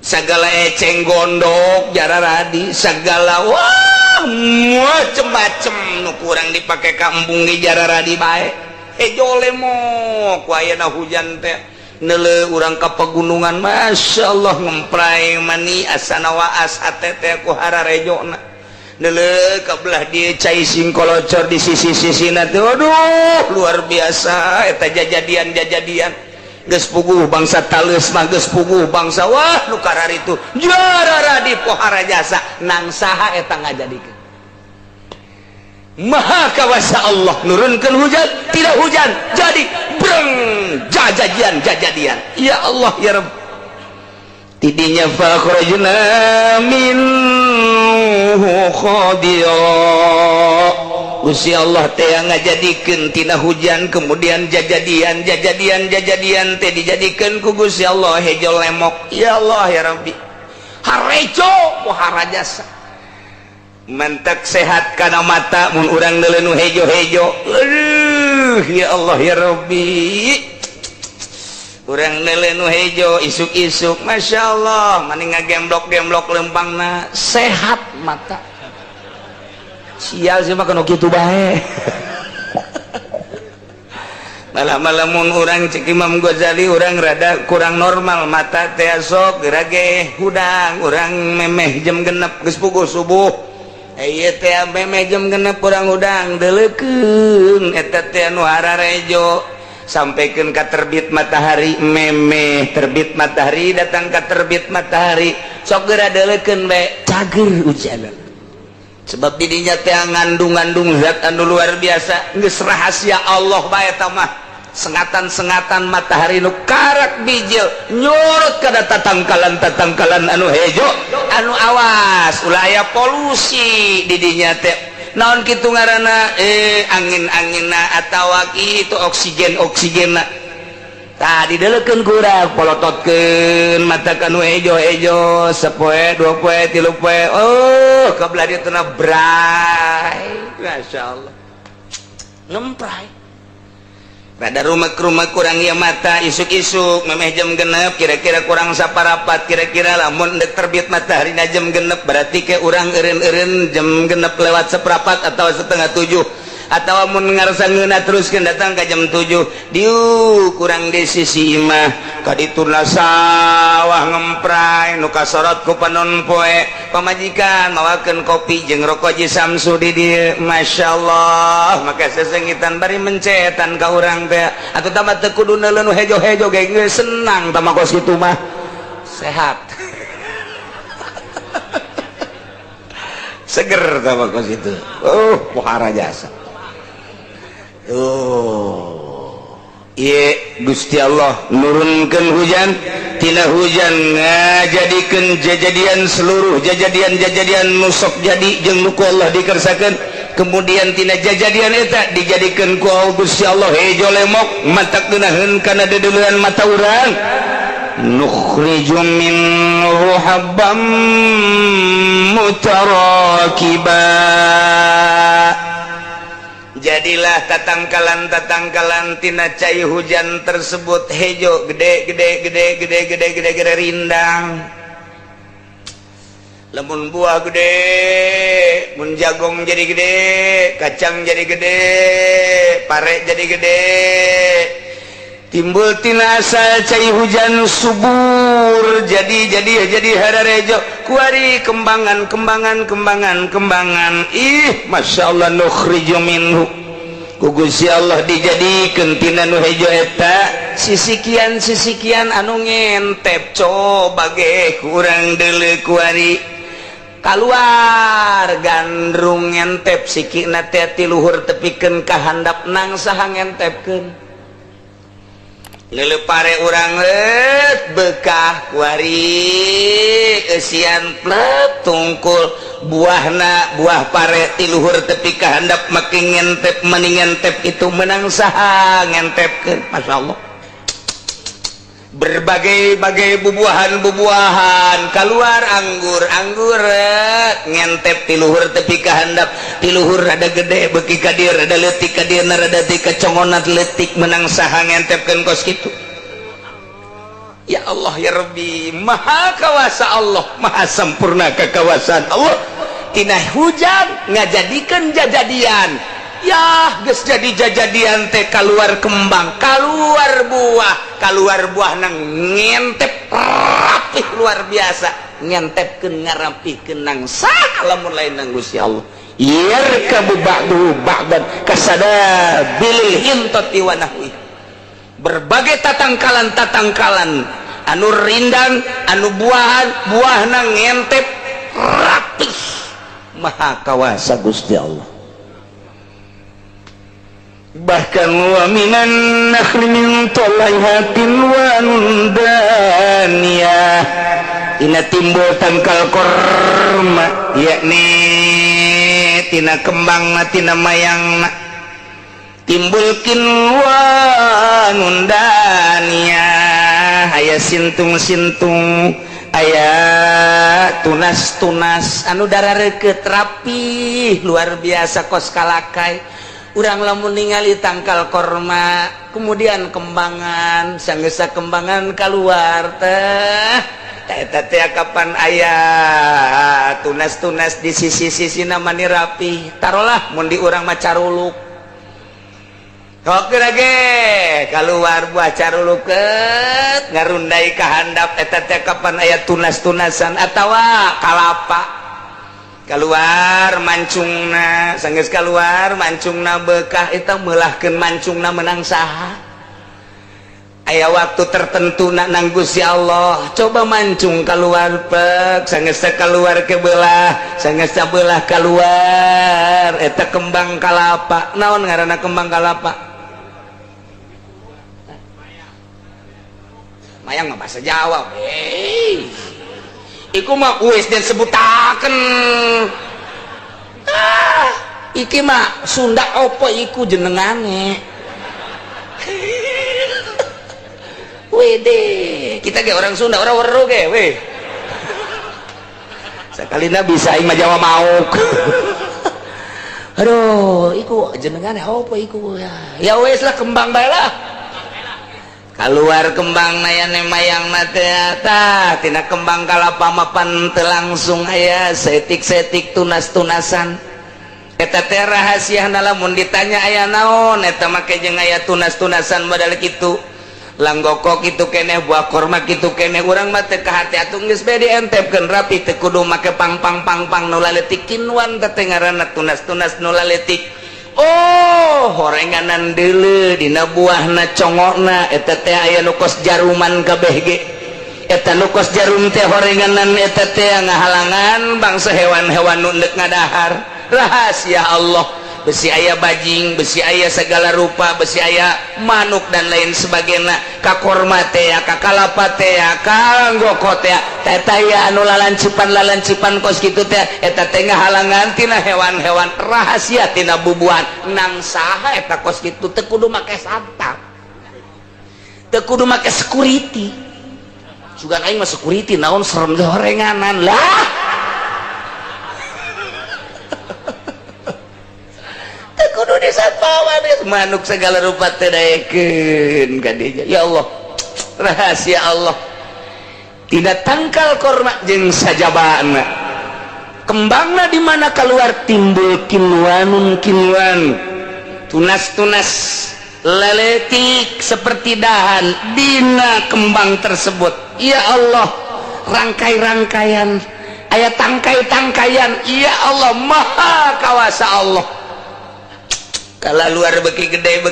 sagala eceng gondok jararadi sagala wah macem-macem nu kurang dipake ka embung di jararadi bae hejo lemok ku ayeuna hujan teh neule urang ka pegunungan Masya Allah ngemprai mani asana waas atete ku hararejona neule ka belah dieu cai singkolocor di sisi-sisina teh aduh luar biasa eta jajadian geus puguh bangsa taleus mah geus puguh bangsa wah nu kararitu jarara di pohara jasa nang saha eta ngajadikeun Maha kawasa Allah nurunkan hujan tidak hujan jadi breng jajadian ya Allah ya Rabb tidinya fa akhrajna minhu khadira Gusti Allah teh ngajadikeun tina hujan kemudian jajadian teh dijadikeun ku Gusti Allah hejo lemok ya Allah ya Rabbi harejo pohara jasa mantak sehat kana mata mun urang neuleuh hejo-hejo aduh ya Allah ya Rabbi urang neuleuh hejo isuk-isuk Masya Allah mani ngagemblok-gemblok lempangna sehat mata sial sih mah kana kitu bae malah mun urang cek Imam Ghazali urang rada kurang normal mata teh sok gerage hudang urang memeh jam 6 geus puguh subuh ieu teh memeh jam 6 urang hudang deuleukeun eta teh anu hararejo sampaikan ka terbit matahari memeh terbit matahari datang ka terbit matahari sok geura deuleukeun bae cager hujanan sebab didinya teh ngandung zat anu luar biasa geus rahasia Allah bae eta mah sengatan-sengatan matahari nu karak bijil nyorot kada tatangkalan anu hejo anu awas ulah aya polusi didinya teh naon kitu ngaranna angin-anginna atawa kitu oksigenna tadi deuleukeun ku urang polototkeun mata kanu hejo-hejo sapoe dua poe tilu poe oh kabelah dieu teh bray masyaallah ngemprai pada rumah kurang ya mata isuk-isuk memeh jam 6 kira-kira kurang saparapat kira-kira lamun dek terbit matahari na jam 6 berarti ke urang eureun jam 6 lewat seprapat atau setengah 7 atau mun ngaresangeuna teruskeun datang ka jam 7 diu kurang di sisi imah kadituna sawah ngemprai nu kasorot ku panon poe pamajikan mawakeun kopi jeung rokok Ji Samsu di dieu masyaallah maka sesengitan bari mencetan ka urang teh atuh tambah teu kudu neuleuh nu hejo-hejo ge geus senang tamakos kitu mah sehat seger tamakos itu pohara jasa Gusti Allah nurunkan hujan tina hujan ngajadikeun jajadian seluruh jajadian nusok jadi jeung nu ku Allah dikersakeun kemudian tina jajadian eta dijadikeun ku Gusti Allah hejo lemok matak geunaheun kana dedeuleuan mata urang nukhriju minhu habban mutarakiba. Jadilah tatangkalan tina cai hujan tersebut hejo gede rindang. Lamun buah gede, mun jagong jadi gede, kacang jadi gede, pare jadi gede. Timbul tina asal cai hujan subur jadi hararejo kuari kembangan Masya Allah nukhriju minhu ku Gusti Allah dijadikeun tina nu hejo eta sisikian anu ngentep coba ge kurang deuleu kuari kaluar gandrung ngentep sikina teh ti luhur tepikeun ka handap nang saha ngentepkeun lelepare urang bekah kuari eusian plep tungkul buah pare ti luhur tepi ka handap make ngentep meni ngentep itu menang saha ngentepkeun masyaallah berbagai bubuahan keluar anggur ngentep ti luhur tepi ka handap ti luhur rada gede beuki ka dieu rada leutik ka dieu rada ti kacongonat leutik menang saha ngentepkeun kos kitu. Ya Allah ya Rabbi maha kawasa Allah maha sempurna kekawasaan Allah tina hujan ngajadikeun jajadian ya geus jadi jajadian teh kaluar kembang kaluar buah nang ngentep rapih luar biasa ngentepkeun ngarapihkeun nang saha lamun lain nang Gusti Allah yarkabu ba'du ba'dan kasada bilil hintati wa nahwi berbagai tatangkalan anu rindang anu buah nang ngentep rapih maha kawasa Gusti Allah. Bahkan wa minan nakhli min talaihatin wa nundaniyah tina timbul tangkal korma yakni tina kembangna tina mayangna timbulkeun wa nundaniyah aya sintung aya tunas anu darareukeut rapi luar biasa kos kalakai. Urang lamun ningali tangkal korma kemudian kembangan sanggesa kembangan keluar teh eta teh kapan aya tunas di sisi namanya rapi taruhlah mun di urang mah caruluk oke lagi keluar buah caruluk ngarundai ka handap eta teh kapan aya tunas-tunasan atawa kalapa keluar mancungna sanggeus keluar mancungna bekah eta meulahkeun mancungna menang saha aya waktu tertentu nang Gusti Allah coba mancung keluar pek sanggeus keluar ke belah sanggeus belah keluar eta kembang kalapa naon ngaranna kembang kalapa mayang mah bahasa Jawa iku mah wis disebutaken iki mah Sunda opo iku jenengane wede kita ge orang Sunda orang weru ge we sakalina bisa aing mah Jawa mauk aduh iku jenengane opo iku ya wis lah kembang bae lah keluar kembang nayane mayang mata tina kembang kalapa mapan langsung aya setik tunas-tunasan eta teh rahasiana lamun ditanya aya naon eta make jeung aya tunas-tunasan modal kitu langgoko kitu keneh buah korma kitu keneh urang mah teu kahati atuh geus bae dientepkeun rapi teu kudu make pang nu laletik kinuan teh ngaranna tunas-tunas nu laletik. Oh horenganan deuleu dina buahna congokna eta teh aya nu kos jaruman kabeh ge eta nu kos jarum teh horenganan eta teh ngahalangan bangsa hewan-hewan nu neuk ngadahar rahasia Allah besi aya bajing, besi aya segala rupa, besi aya manuk dan lain sebagainya. Ka korma teh, ka kalapa teh, ka ngoko teh, eta ya anu lalancipan kos kitu teh, eta teh ngahalangan tina hewan-hewan rahasia tina bubuhan. Nang saha eta kos kitu teu kudu make satpam, teu kudu make security. Sugan aing mah security naon serem gorenganan lah. Kudu disatpawan manuk segala rupa teh daekeun ka dieu. Ya Allah, rahasia Allah. Tidak tangkal korma jeung sajabana. Kembangna di mana keluar timbul kinwanun. Tunas-tunas leletik seperti dahan dina kembang tersebut. Ya Allah, rangkai-rangkaian, aya tangkai-tangkaian. Ya Allah, maha kawasa Allah. Kalau luar beki gede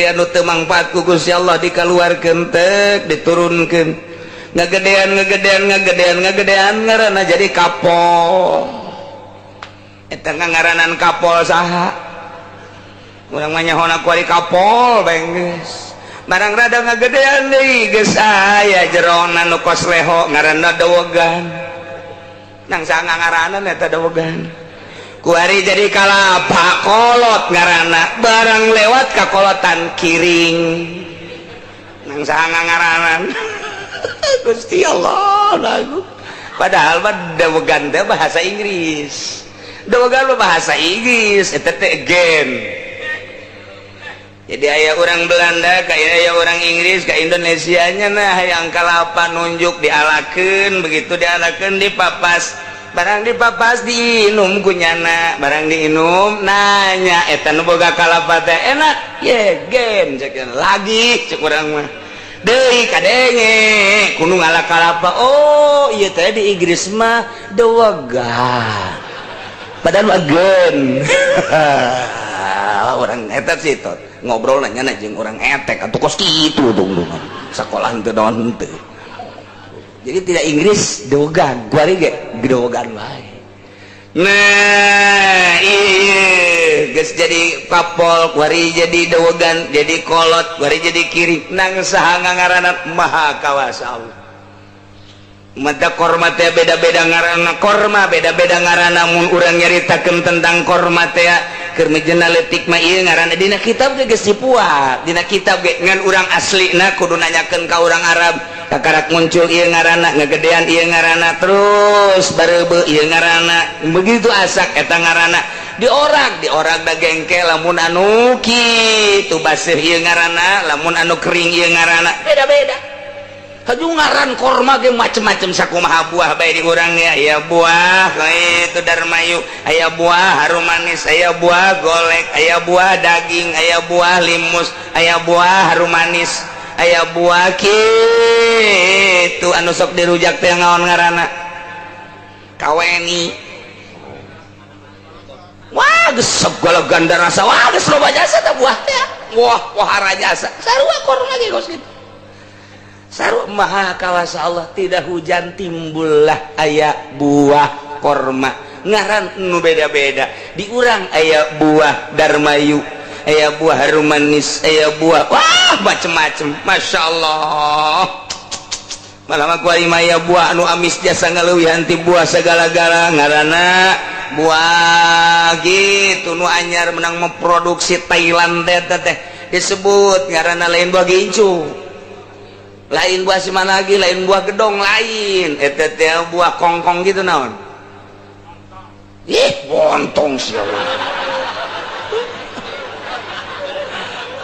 anu teu mangpaat ku Gusti Allah dikaluarkeun teh diturunkeun ngagedean ngaranna jadi kapol. Eta ngaranan kapol saha? Urang mah nyahona ku ari kapol bae geus. Barang rada ngagedean deui geus aya jerona nu kos leho ngaranna dawegan. Nang saha ngaranan eta dawegan? Kuari jadi kalapa kolot ngaranna barang lewat kakolotan kiring nang saha ngaranan Gusti Allah lagu. Padahal mah dawegan teh bahasa Inggris, dawegan mah bahasa Inggris eta teh gen. Jadi aya orang Belanda kayak aya orang Inggris ka Indonesianya nah hayang kalapa nunjuk dialakeun, begitu dialakeun dipapas. Barang dipapas diinum kunyana, barang diinum nanya eta nu boga kalapa teh enak ye gen ceuk lagi ceuk urang mah deui kadenge kudu ngala kalapa. Oh ieu teh di Inggris mah dawegan padahal mah gen. Urang eta sitot ngobrol nanya jeung urang etek atuh kos kitu tong sakola henteu naon henteu. Jadi tidak Inggris dawegan, kuari ge dawegan wae. Nah, iya, geus jadi kapol, kuari jadi dawegan, jadi kolot, kuari jadi kiring. Nang saha ngaranna maha kawasa Allah. Mata korma teh beda-beda ngaranna korma, beda-beda ngaranna mun urang nyaritakeun tentang korma teh keur mijeunna leutik mah ieu ngaranna dina kitab ge geus dipuat. Dina kitab ge ngan urang aslina kudu nanyakeun ka urang Arab. Kakarak muncul ieu ngaranna ngagedean ieu ngaranna terus bareubeu ieu ngaranna begitu asak eta ngaranna diorag da gengke lamun anu kitu baseuh ieu ngaranna lamun anu kering ieu ngaranna beda-beda. Haju ngaran korma ge macem-macem sakumaha buah bae di urang ya. Aya buah itu darmayu, aya buah harum manis, aya buah golek, aya buah daging, aya buah limus, aya buah harum manis, aya buah kitu anu sok dirujak teh ngaon ngaranna kaweni. Wah geus segala ganda rasa, wah geus loba jasa teh buah teh, wah wahara jasa sarua korma ge geus kitu. Sarua maha kawasa Allah, tidak hujan timbullah aya buah korma ngaran nu beda-beda. Di urang aya buah darmayu, aya buah harum manis, aya buah wah macem-macem. Masya Allah. Malah mah kuari maya buah anu amis jasa ngaleuwihan ti buah segala-gala ngaranna buah gitu nu anyar menang memproduksi Thailand teh disebut ngaranna lain buah gincu, lain buah si mana lagi, lain buah gedong lain eta teh buah kongkong gitu naon. Ih bontong siapa.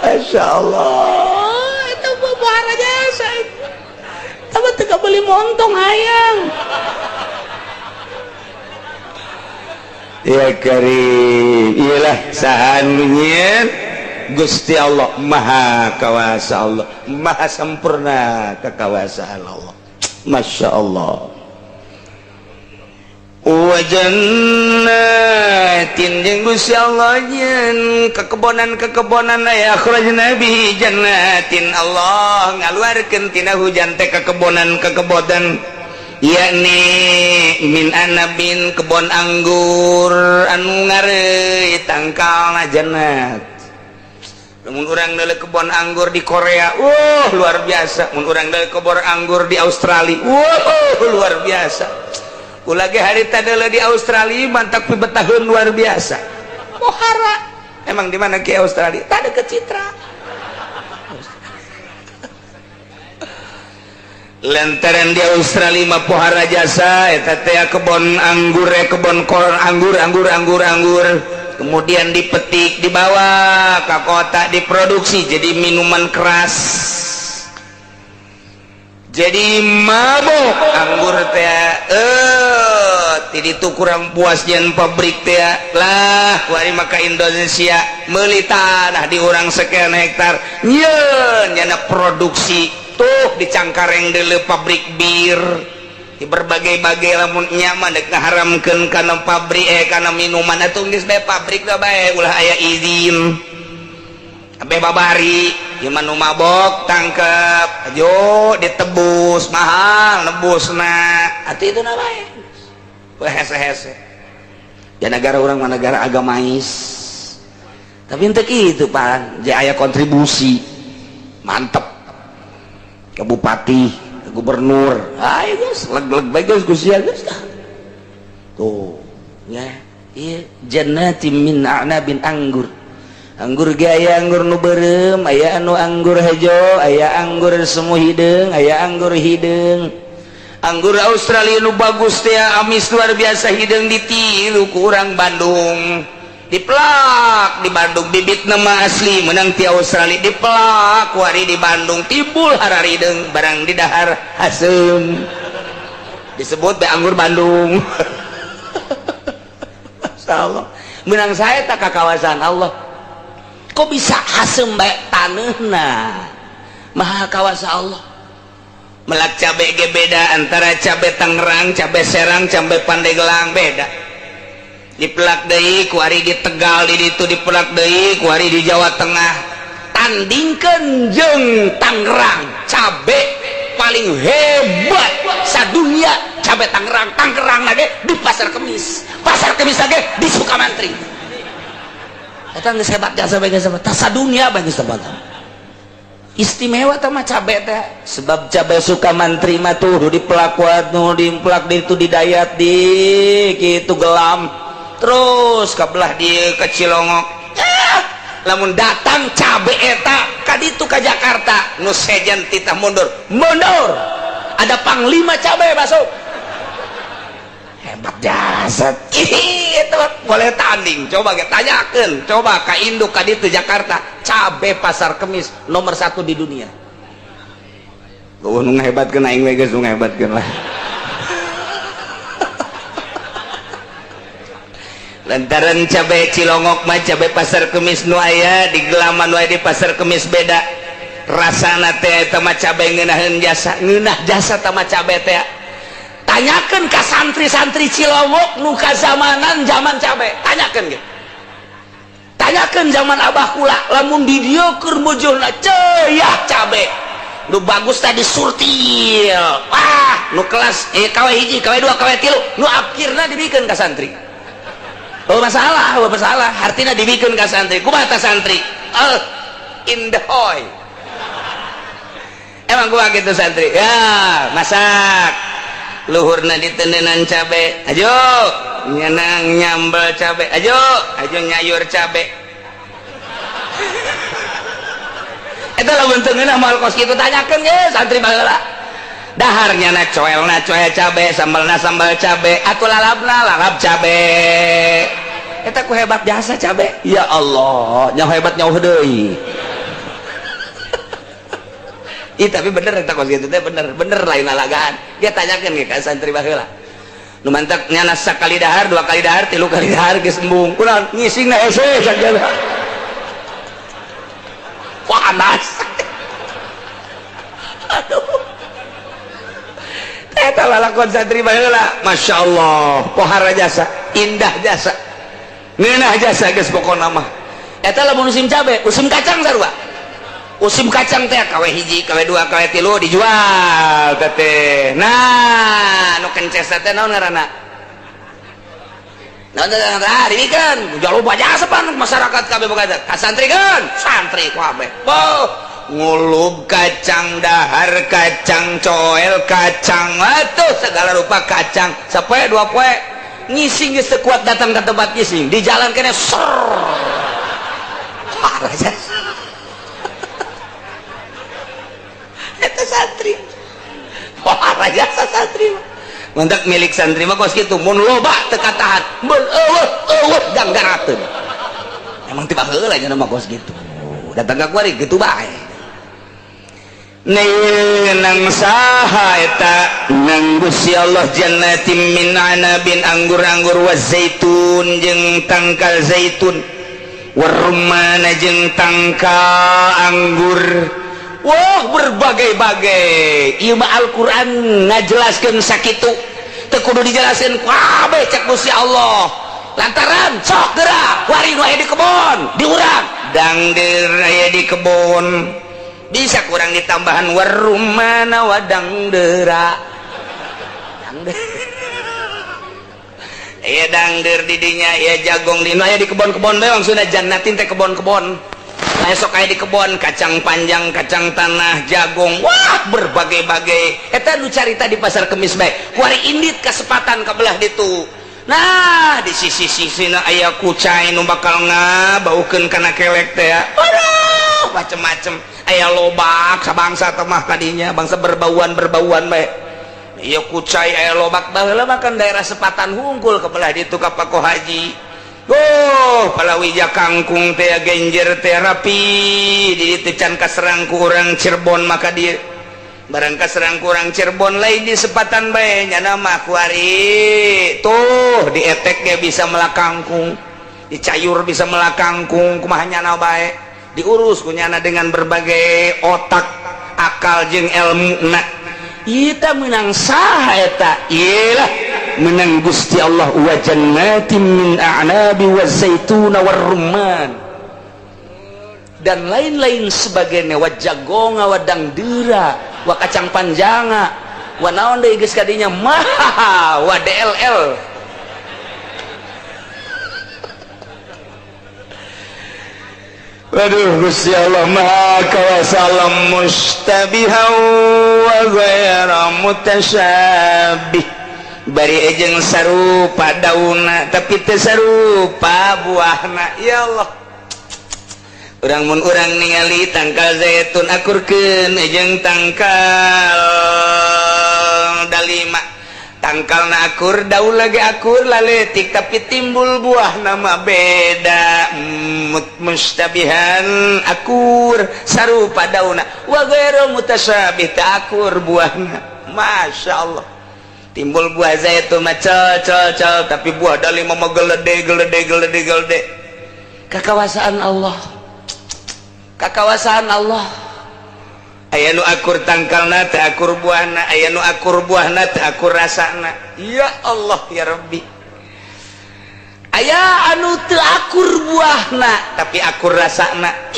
Masya Allah, itu buah jasa tapi teka beli montong hayang. Ya karim, iyalah sahanunya Gusti Allah maha kawasa Allah, maha sempurna kekawasaan Allah. Masya Allah. Wa jannatin jeung Gusti Allah nyeun kekebonan-kekebonan aya akhrajna bihi jannatin Allah ngaluarkeun tina hujan teh kekebonan-kekebonan yakni min anabin kebon anggur anu ngareui tangkalna jannat. Mun urang deuleu kebon anggur di Korea, luar biasa. Mun urang deuleu kebon anggur di Australia, luar biasa. Ulah ge harita deuleu di Australia mantap pibetaheun luar biasa. Pohara. Emang di mana ke Australia? Tah deket Citra. Lantaran di Australia mah pohara jasa eta teh kebon anggur kebon anggur kemudian dipetik dibawa ke kota diproduksi jadi minuman keras jadi mabok anggur teh itu kurang puas jeung pabrik teh lah kuari maka Indonesia meuli tanah di urang sekian hektar nyeun nyana produksi tuh di Cangkareng deuleu pabrik bir di berbagai-bagai lamun nyaman dek ngaharamkeun kana pabrik kana minuman atuh geus bae pabrik da bae ulah aya izin abe babari ieu mah nu mabok tangkep ajo ditebus mahal nebusna atuh itu na bae hese-hese ya negara urang mah negara agamais tapi henteu kitu pan je aya kontribusi mantep ke bupati, ke gubernur, ayo guys, leg-leg baik guys, gusia guys, tuh, ya, iya, jannati min a'nabin anggur, anggur gaya anggur nu berem, aya anu anggur hejo, aya anggur semu hideung, aya anggur hideung, anggur Australia nu bagus teh, amis luar biasa hideung ditilu ku urang Bandung. Diplak di Bandung bibit nama asli menang ti Australia diplak kuari di Bandung timbul hararideng barang di dahar hasem disebut be anggur Bandung. Masyaallah menang saya tak ke kawasan Allah kok bisa hasem bae taneuhna maha kawasan Allah melak cabe ge beda antara cabe Tangerang cabe Serang cabe Pandeglang beda dipelak deui ku ari di Tegal di ditu dipelak deui ku ari di Jawa Tengah tandingkeun jeung Tangerang cabe paling hebat sadunya cabe Tangerang lagi di Pasar Kemis lagi di Sukamantri eta geus hebat jasa bae geus ta sadunya bae geus hebat istimewa teh mah cabe teh sebab cabe Sukamantri mah tuh dipelak nu dipelak di itu didayat di kitu gelam terus kabelah di Cilongok lamun datang cabe eta ka ditu ka Jakarta nu sejen titah mundur ada panglima cabe masuk hebat jasad itu boleh tanding coba ge tanyakeun coba ka induk ka ditu Jakarta cabe Pasar Kemis nomor 1 di dunia nu ngahebatkeun aing we geus nu ngahebatkeun lah lantaran cabai Cilongok mah cabai Pasar Kemis nu aya di Gelaman nu aya di Pasar Kemis beda rasana teh eta mah cabai ngeunaheun ngeunah jasa teh mah cabai teh tanyakeun ka santri-santri Cilongok nu kazamanan zaman cabai tanyakeun gitu tanyakeun zaman abah kula lamun di dieu keur bojona ceuyak cabai nu bagus tadi surtil nu kelas KW 1 KW 2 KW 3 nu akhirna dibikeun ka santri masalah artinya dibikin ke santri kumaha ta santri indahoy emang gua gitu santri ya masak luhurna ditendenan cabe ajo nyenang nyambel cabe ajo nyayur cabe eta lamun teu ngeunah moal kos kitu tanyakeun ge santri baheula daharnya na coelna coel cabe sambalna sambal cabe atuh lalab cabe eta ku hebat jasa cabe ya Allah nya hebat nyauh deui tapi bener eta kos kitu teh bener lain alagaan dia tanyakeun ge ka santri baheula nu mantak nyana sakali dahar 2 kali dahar 3 kali dahar geus embung kunaon ngisingna hese sagala panas aduh eta lalakon santri baheula Masya Allah pohara jasa indah jasa ngeunah jasa geus pokona mah eta lamun musim cabe musim kacang sarua usim kacang teh KW hiji KW 2 KW 3 dijual teh. Nah anu kences teh naon ngaranna? Naon teh dibikeun jual loba jasa pan masyarakat kabeh boga teh kasantrikeun santri kabeh. Ngulub kacang dahar kacang coel kacang atuh segala rupa kacang sapoe 2 poe ngising geus teu kuat datang ka tempat ngising di jalan kene ser raja eta santri raja santri mentak milik santri mah kos kitu mun loba teu katahan mun eueuh danggarateun emang tiba heula nya mah kos kitu datang ka kuari kitu bae. Nang saha eta nang Gusti Allah jannatin min anabin anggur-anggur wa zaitun jeung tangkal zaitun warumana jeung tangkal anggur. Wah berbagai-bagai ieu mah Al-Qur'an ngajelaskeun sakitu teu kudu dijelaskeun kabeh cek Gusti Allah lantaran sok geura wari nu aya di kebon diurang dangdeur aya di kebon bisa kurang ditambahan warumana wadang dera ya dangder didinya ya jagong dino ya di kebon-kebon beong sudah jannatin teh kebon-kebon esok aya di kebon kacang panjang kacang tanah jagung wah berbagai-bagai eta nu carita di pasar Kemis bae kuari indit kasepatan kabelah ditu. Nah di sisi-sisina aya kucai nu bakal ngabaukeun kana kelek teh ya aduh macem-macem aya lobak sabangsa temah tadinya bangsa berbauan bae iya kucai aya lobak baheula makan daerah sepatan hungkul kebelah ditu ka Pak Haji palawija kangkung teh genjer teh rapi di ditu can kaserang ku urang Cirebon maka dia barang kaserang ku urang Cirebon lain di sepatan bae nya mah kuari tuh dietek dia bisa melakangkung dicayur bisa melakangkung kumaha nyana bae diurus kunyana dengan berbagai otak akal jeung ilmu. Nah kita menang saha eta iyalah menang Gusti Allah wa jannatin min a'nabi wa zaituna war rumman dan lain-lain sebagainya wa jagonga wa dangdeura wa kacang panjanga wa naon deui geus kadinya mah wa DLL. Waduh Gusti Allah maha kawasalam mustabihan wa ghayra mutasyabih bari ejeng sarupa dauna tapi teu sarupa buahna ya Allah urang mun urang ningali tangkal zaitun akurkeun ejeng tangkal dalima tangkalna akur daun lagi akur laletik tapi timbul buah nama beda mustabihan akur sarupa dauna wa ghairu mutasyabih ta akur buahna Masya Allah timbul buah zaitun macel tapi buah dalima mah gelede kekawasaan Allah aya nu akur tangkalna teh akur buahna aya nu akur buahna teh akur rasana ya Allah ya Rabbi aya anu teu akur buahna tapi akur rasana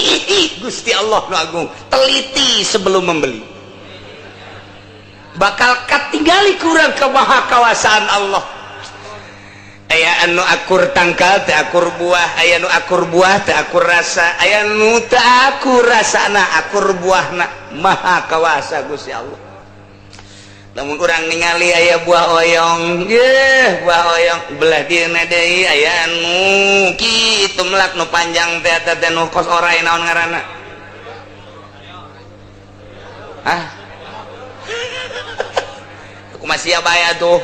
Gusti Allah nu agung teliti sebelum membeli bakal katinggali kurang ke maha kawasaan Allah aya anu akur tangkal teh akur buah aya nu akur buah teh akur rasa aya nu teu akur rasana akur buahna maha kawasa Gusti Allah. Lamun urang ningali aya buah oyong buah oyong belah dieuna deui aya anu kitu melak nu panjang teh teh nu kos orai naon ngaranna kumaha sia bae atuh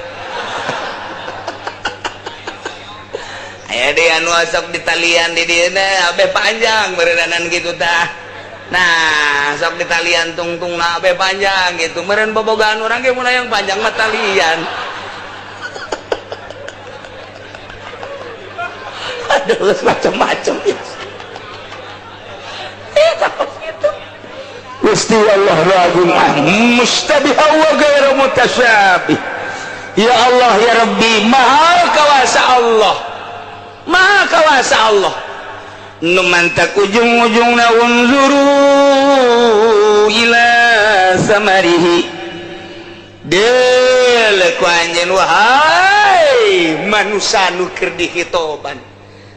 aya deui anu sok ditalian di dieu abe panjang beureunan kitu tah. Nah sok ditalian tungtungna abe panjang gitu meureun bobogaan urang ge mun yang panjang mah talian. Aduh macam-macam ya. Gitu. Gusti Allah ragung mustabiha wa ghairu mutasyabih. Ya Allah ya Rabbi maha kawasa Allah. Maha kawasa Allah nu mantak ujung-ujungna unzuru ila samarihi deuleu ku anjeun wahai manusia nu keur dihitoban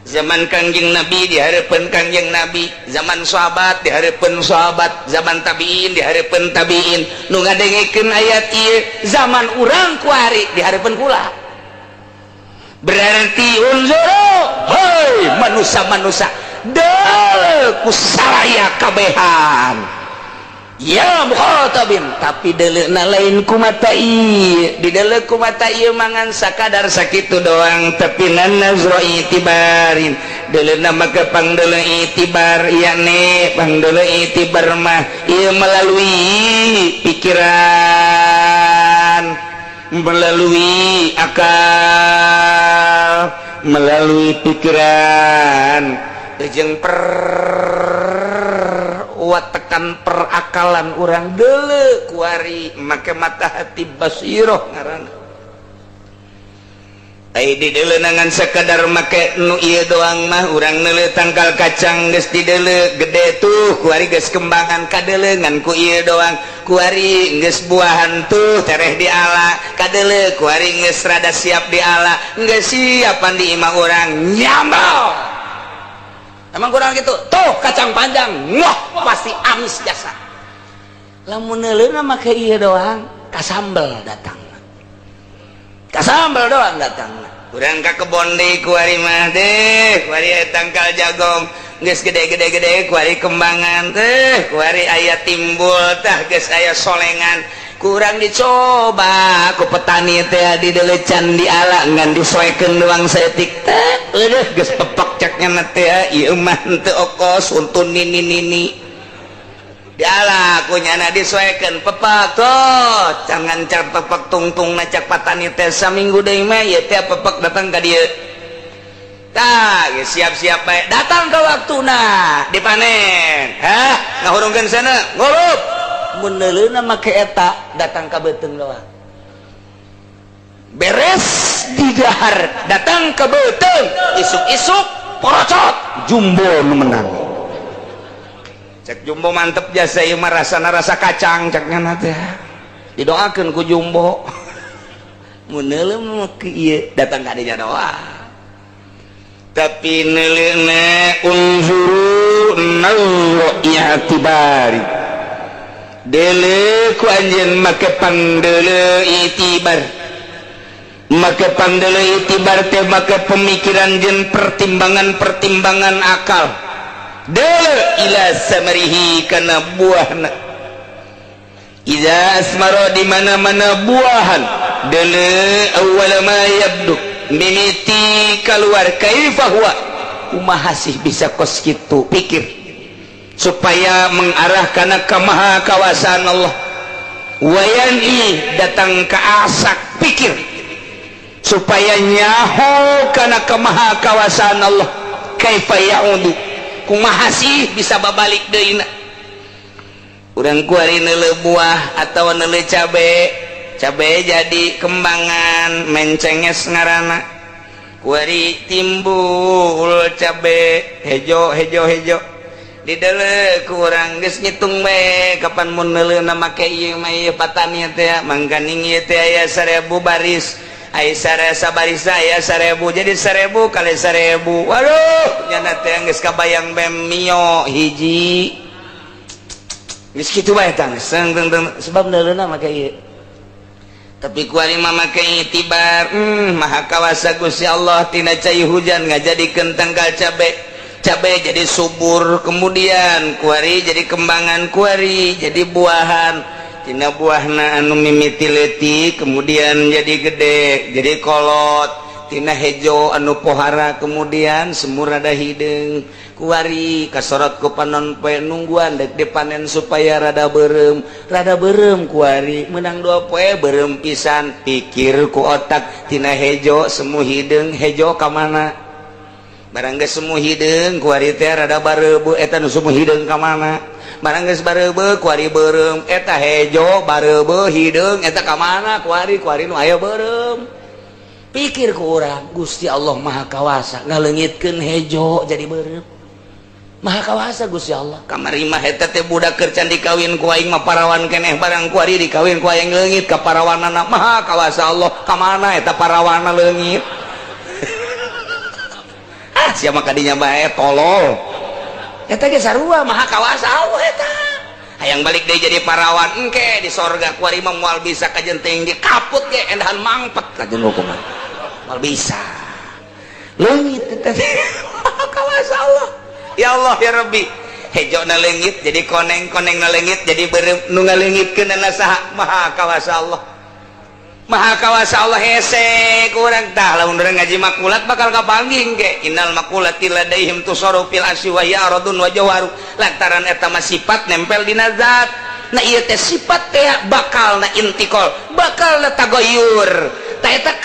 zaman Kangjeng Nabi di hareupeun Kangjeng Nabi, zaman sahabat di hareupeun sahabat, zaman tabiin di hareupeun tabiin, nu ngadengekeun ayat ieu zaman urang kuari di hareupeun kula. Berarti unzuru hei manusia-manusia deuleu ku saraya kabehan. Ya mukhatabin, tapi deleuna lain ku mata ieu, di deuleu ku mata ieu mangan sakadar sakitu doang, tapi nazra itibarin, deleuna maka pangdeuleu itibar, yakni pangdeuleu itibar mah ieu melalui pikiran, melalui akal, melalui pikiran, jeung tekan perakalan orang deuleu kuari make mata hati basiroh ngaranna. Ai di deuleu nangan sakadar make nu ieu doang mah urang neuleu tangkal kacang geus di deuleu gede tuh kuari geus kembangan kadeuleu ngan ku ieu doang kuari geus buahan tuh tereh diala kadeuleu kuari geus rada siap diala geus siapan di imah urang nyambal. Emang kurang gitu, tuh kacang panjang, wah pasti amis jasa. Lamun neuleuna make ieu doang, kasambel datang. Kasambel doang datang. Urang ka kebon deui kuari mah deh, kuari tangkal jagong, geus gede-gede kuari kembangan teh, kuari aya timbul tah geus aya solengan. Kurang dicoba ku petani teh di deuleu can diala ngan disoekeun doang saeutik teh eueuh geus pepak caknya teh ieu mah teu okos untun nini diala ku nyana disoekeun pepak tuh can ngancar pepak tungtungna cak petani teh saminggu deui mah ieu teh pepak datang ka dieu tah geus siap-siap bae datang ka waktuna dipanen ngahurungkeun sana ngurup mun neuleuna make eta datang ka beuteung doang beres di dahar datang ka beuteung isuk-isuk porocot jumbo nu menang cek jumbo mantep jasa ieu mah rasana rasa kacang cek nyana teh didoakeun ku jumbo mun neuleuh make ieu datang ka dinya doang tapi neuleuna unzuru nazra i'tibari deuleu ku anjeun make pangdeuleu itibar, make pangdeuleu itibar teh make pemikiran jeung pertimbangan-pertimbangan akal deuleu ila samarihi kana buahna iza asmara di mana-mana buahan deuleu awwal ma yabdu mimiti keluar kaifa huwa kumaha sih bisa kos kitu pikir supaya mengarah kana ka maha kawasan Allah wayani datang ke asak pikir supaya nyaho kana ka maha kawasan Allah kaifa yaudu kumaha sih bisa babalik deuna urang kuari neuleuh buah atau neuleuh cabe jadi kembangan mencenges ngaranna kuari timbul cabe hejo di deuleu ku urang geus ngitung we kapan mun neuleuhna make ieu mah ieu patani teh mangkaning ieu teh aya 1000 baris aya sabaris aya 1000 jadi 1000 kali 1000 waduh nyana teh geus kabayang bem mio hiji geus kitu bae tang sebab neuleuhna make ieu tapi kuari mah make itibar maha kawasa Gusti Allah tina cai hujan ngajadikeun tanggal cabe jadi subur kemudian kuari jadi kembangan kuari jadi buahan tina buahna anu mimiti leutik kemudian jadi gede jadi kolot tina hejo anu pohara kemudian semur rada hideung kuari kasorot ku panon poe nungguan dek dipanen supaya rada beureum kuari menang 2 poe beureum pisan pikir ku otak tina hejo semu hideung hejo ka mana barang geus semu hideung kuari teh rada bareubeuk eta nu semu hideung ka mana barang geus bareubeuk kuari beureum eta hejo bareubeuk hideung eta ka mana kuari nu aya beureum pikir ku urang Gusti Allah Maha Kawasa ngaleungitkeun hejo jadi beureum Maha kawasa Gusti Allah. Kamari mah eta teh budak keur can dikawin ku aing mah parawan keneh barang ku ari dikawin ku aing leungit ka parawanana maha kawasa Allah. Ka mana eta parawana leungit? Sia mah kadinya bae tolol. Eta ge sarua maha kawasa Allah eta. Hayang balik deui jadi parawan engke di sorga ku ari mah moal bisa kajenting di kaput ge endahan mangpet kajen hukuman. Moal bisa. Leungit eta maha kawasa Allah. Ya Allah ya Rabbi, hejo na leungit jadi koneng, koneng na leungit jadi beureum nu ngaleungitkeun na saha maha kawasa Allah. Maha kawasa Allah hese kurang tah lamun urang ngaji makulat bakal kapanggih ge. Innal makulati ladaihim tusaru fil asyi wa ya aradun wa jawaru. Lantaran eta mah sifat nempel dina zat. Nah ieu teh sifat teh bakal na intikal, bakal na tagayur. Tah eta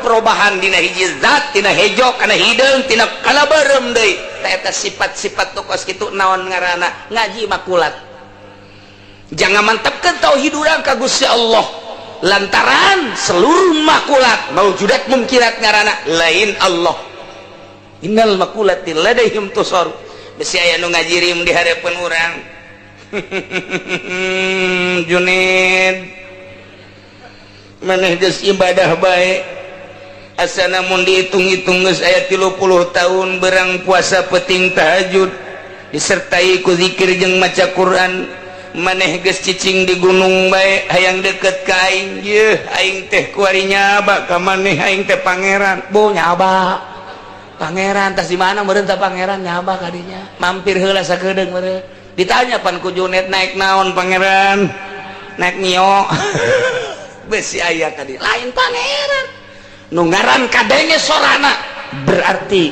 perubahan dina hiji zat, tina hejo kana hideung, tina kana beureum deui. Tah eta sifat-sifat tukos kitu naon ngaranna ngaji makulat. Jangan mantapkeun tauhid urang ka Gusti Allah. Lantaran seluruh makulat maujudat mungkirat ngaranna lain Allah. Innal makulati ladaihim tusar. Besi aya nu ngajirim di hareupeun urang. Junid maneh geus ibadah bae asana mun dihitung-hitung geus aya 30 tahun berang puasa peting tahajud disertai ku zikir jeung maca Quran. Maneh geus cicing di gunung bae hayang deket ka aing. Yeuh aing teh kuari nyaba ka maneh aing teh pangeran. Bu nyaba pangeran tas di mana meureun teh pangeran nyaba ka dinya. Mampir heula sakedeung meureun. Ditanya pan ku Juned naik naon pangeran? Naik mio. Besi aya ka dieu. Lain pangeran. Nu ngaran kadenge sorana berarti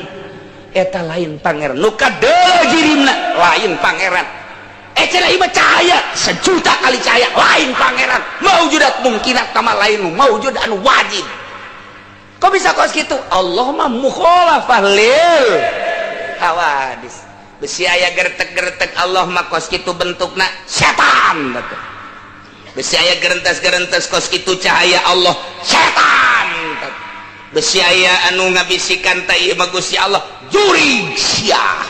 eta lain pangeran. Nu kadeu jirimna lain pangeran. Cenah ieu cahaya sejuta kali cahaya lain pangeran. Maujudat mungkinat kama lain maujud anu wajib. Kok bisa kos kitu? Allah mah mukhalafah lil hawadis. Besi aya gertek-gertek Allah mah kos kitu bentukna setan betul. Besi aya gerentes-gerentes kos kitu cahaya Allah setan betul. Besi aya anu ngabisikan ta ieu mah Gusti Allah jurig sia.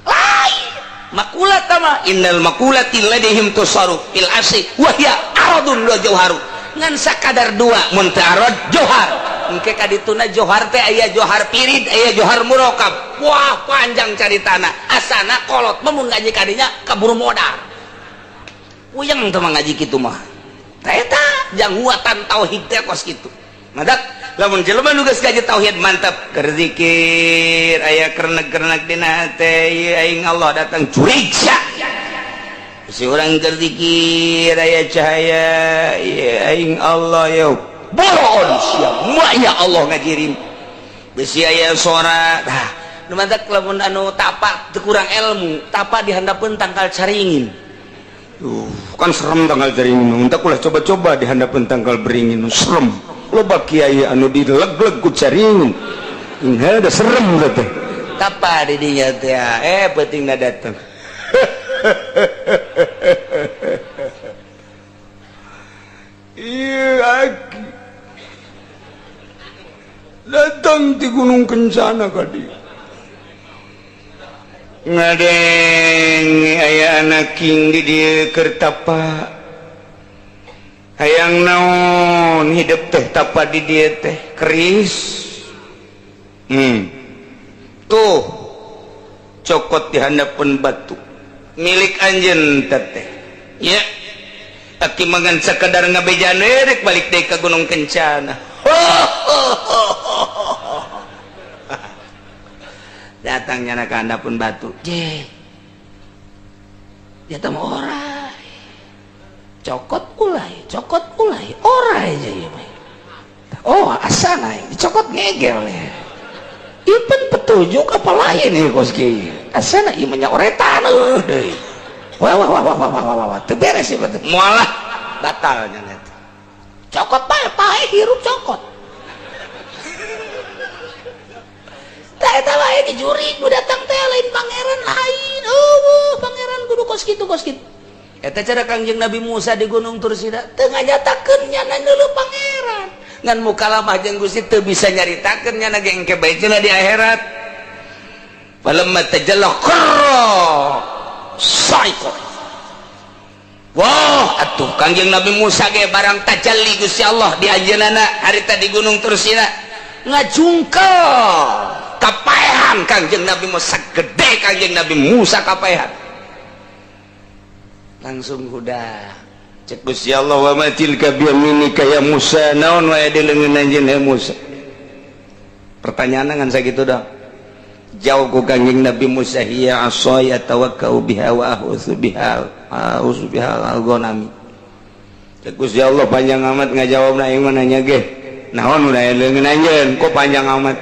Lain makulat mah innal makulati ladaihim tusaru fil asyi wa hiya aradun wa jauharu. Ngan sakadar dua mun teu arad johar. Engke kadituna johar teh aya johar pirid aya johar murokab. Wah panjang caritana. Asana kolot mah mun ngaji kadinya kaburu modal. Puyeng teh ngaji kitu mah. Tah eta janguatan tauhid teh kos kitu. Madak lamun jelema nu geus ngaji tauhid mantap keur zikir aya kerenek-kerenek dina hate aing Allah datang curiga. Si urang keur zikir aya cahaya aing Allah ya boron sia ya Allah ngajirim. Besi aya sora tah nu mantap lamun anu tapa teu kurang ilmu tapa dihandapeun tangkal caringin. Kan serem tanggal caringin. Entah kulah coba-coba dihandapeun tangkal beringin serem. Loba kiai anu dileg-leg ku caringin ingat ada serem teh tapa di dinya teh pentingna datang. Iya aki datang di Gunung Kencana kadi ngadeng aya anak king di dieu keur tapa. Hayang naon hidup teh tapa di dieu teh keris. Tuh cokot di handapeun batu milik anjeun teh. Ya. Aki mangan sakadar ngabejan rek balik deui ka Gunung Kencana. Datangnya ka handapeun batu. Je. Dia teh orang cokot ulai orai aja ya mah. Oh asana dicokot ngegel ya. Ipan petunjuk apa lain ya kos kieu. Asana ieu mah nyoretan deui. Wah teu beres ieu betul. Moalah batal nya eta. Cokot pae hirup cokot. Tah eta wae dijurig nu datang teh lain pangeran lain. Pangeran kudu kos kitu. Eta cara Kangjeng Nabi Musa di Gunung Tursida teu nganyatakeun nyana neuleuh pangeran. Ngan mukalamah jeung Gusti teu bisa nyaritakeun nyana ge engke bae cenah di akhirat. falamma tajalla qarra sa'iqah. Wah atuh Kangjeng Nabi Musa ge barang tajalli Gusti Allah di anjeunna harita di Gunung Tursina ngajungkel kapaehan Kangjeng Nabi Musa, gede Kangjeng Nabi Musa kapaehan langsung huda cek Gusti Allah, wa ma tilka biyaminika ya Musa, naon wae di leungeun anjeun Musa. Pertanyaan ngan sakitu dah. Jauh ku Kangjeng Nabi Musa, hiya asaya tawakkau biha wa ahutsu biha al-ghanami. Cek Gusti Allah panjang amat ngajawabna ieu mah nanya ge. Naon udah leungeun anjeun kok panjang amat.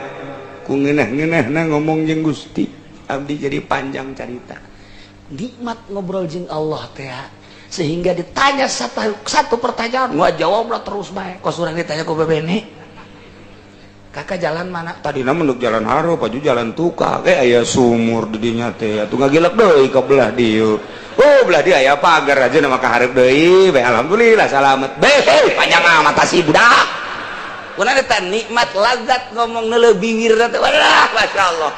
Ku ngeunah-ngeunahna ngomong jeung Gusti. Abdi jadi panjang cerita. Nikmat ngobrol jeung Allah teh sehingga ditanya satu pertanyaan nggak jawablah terus bae. Kos urang ditanya ku bebene, kakak jalan mana? Tadina menuk jalan haro, paju jalan tukang. Aya sumur di dinya teh, atuh ngagilak deui ka belah dieu. Oh belah dia aya pagar aja nama kaharep deui. Bae alhamdulillah salamet. Bae panjang amat si budak. Kuna eta nikmat lazat ngomong neuleuh bingir teh. Walah masyaallah.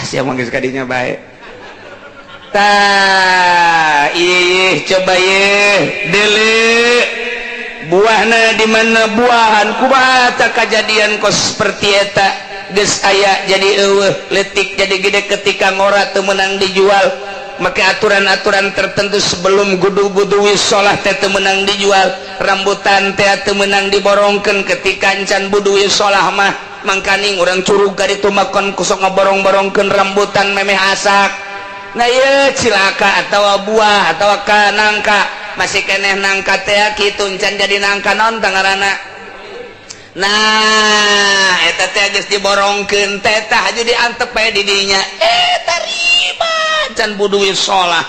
Sia mah geus kadinya bae. Coba dele buahna di mana buahan kubata kejadian kos seperti eta geus aya jadi eueuh letik jadi gede ketika ngora teu meunang dijual maka aturan-aturan tertentu sebelum gudu-gudu wisolah teh teu meunang dijual rambutan teh teu meunang diborongkeun ketika encan budu wisolah mah mangkaning urang curug ka ditu makon kusok ngaborong-borongkeun rambutan memeh asak. Nah iya cilaka atau buah atau nangka masih keneh nangka teh kitu encan jadi nangka naon tangarana. Nah eta teh geus diborongkeun teh tah aju diantep bae di dinya tarima can budu wisolah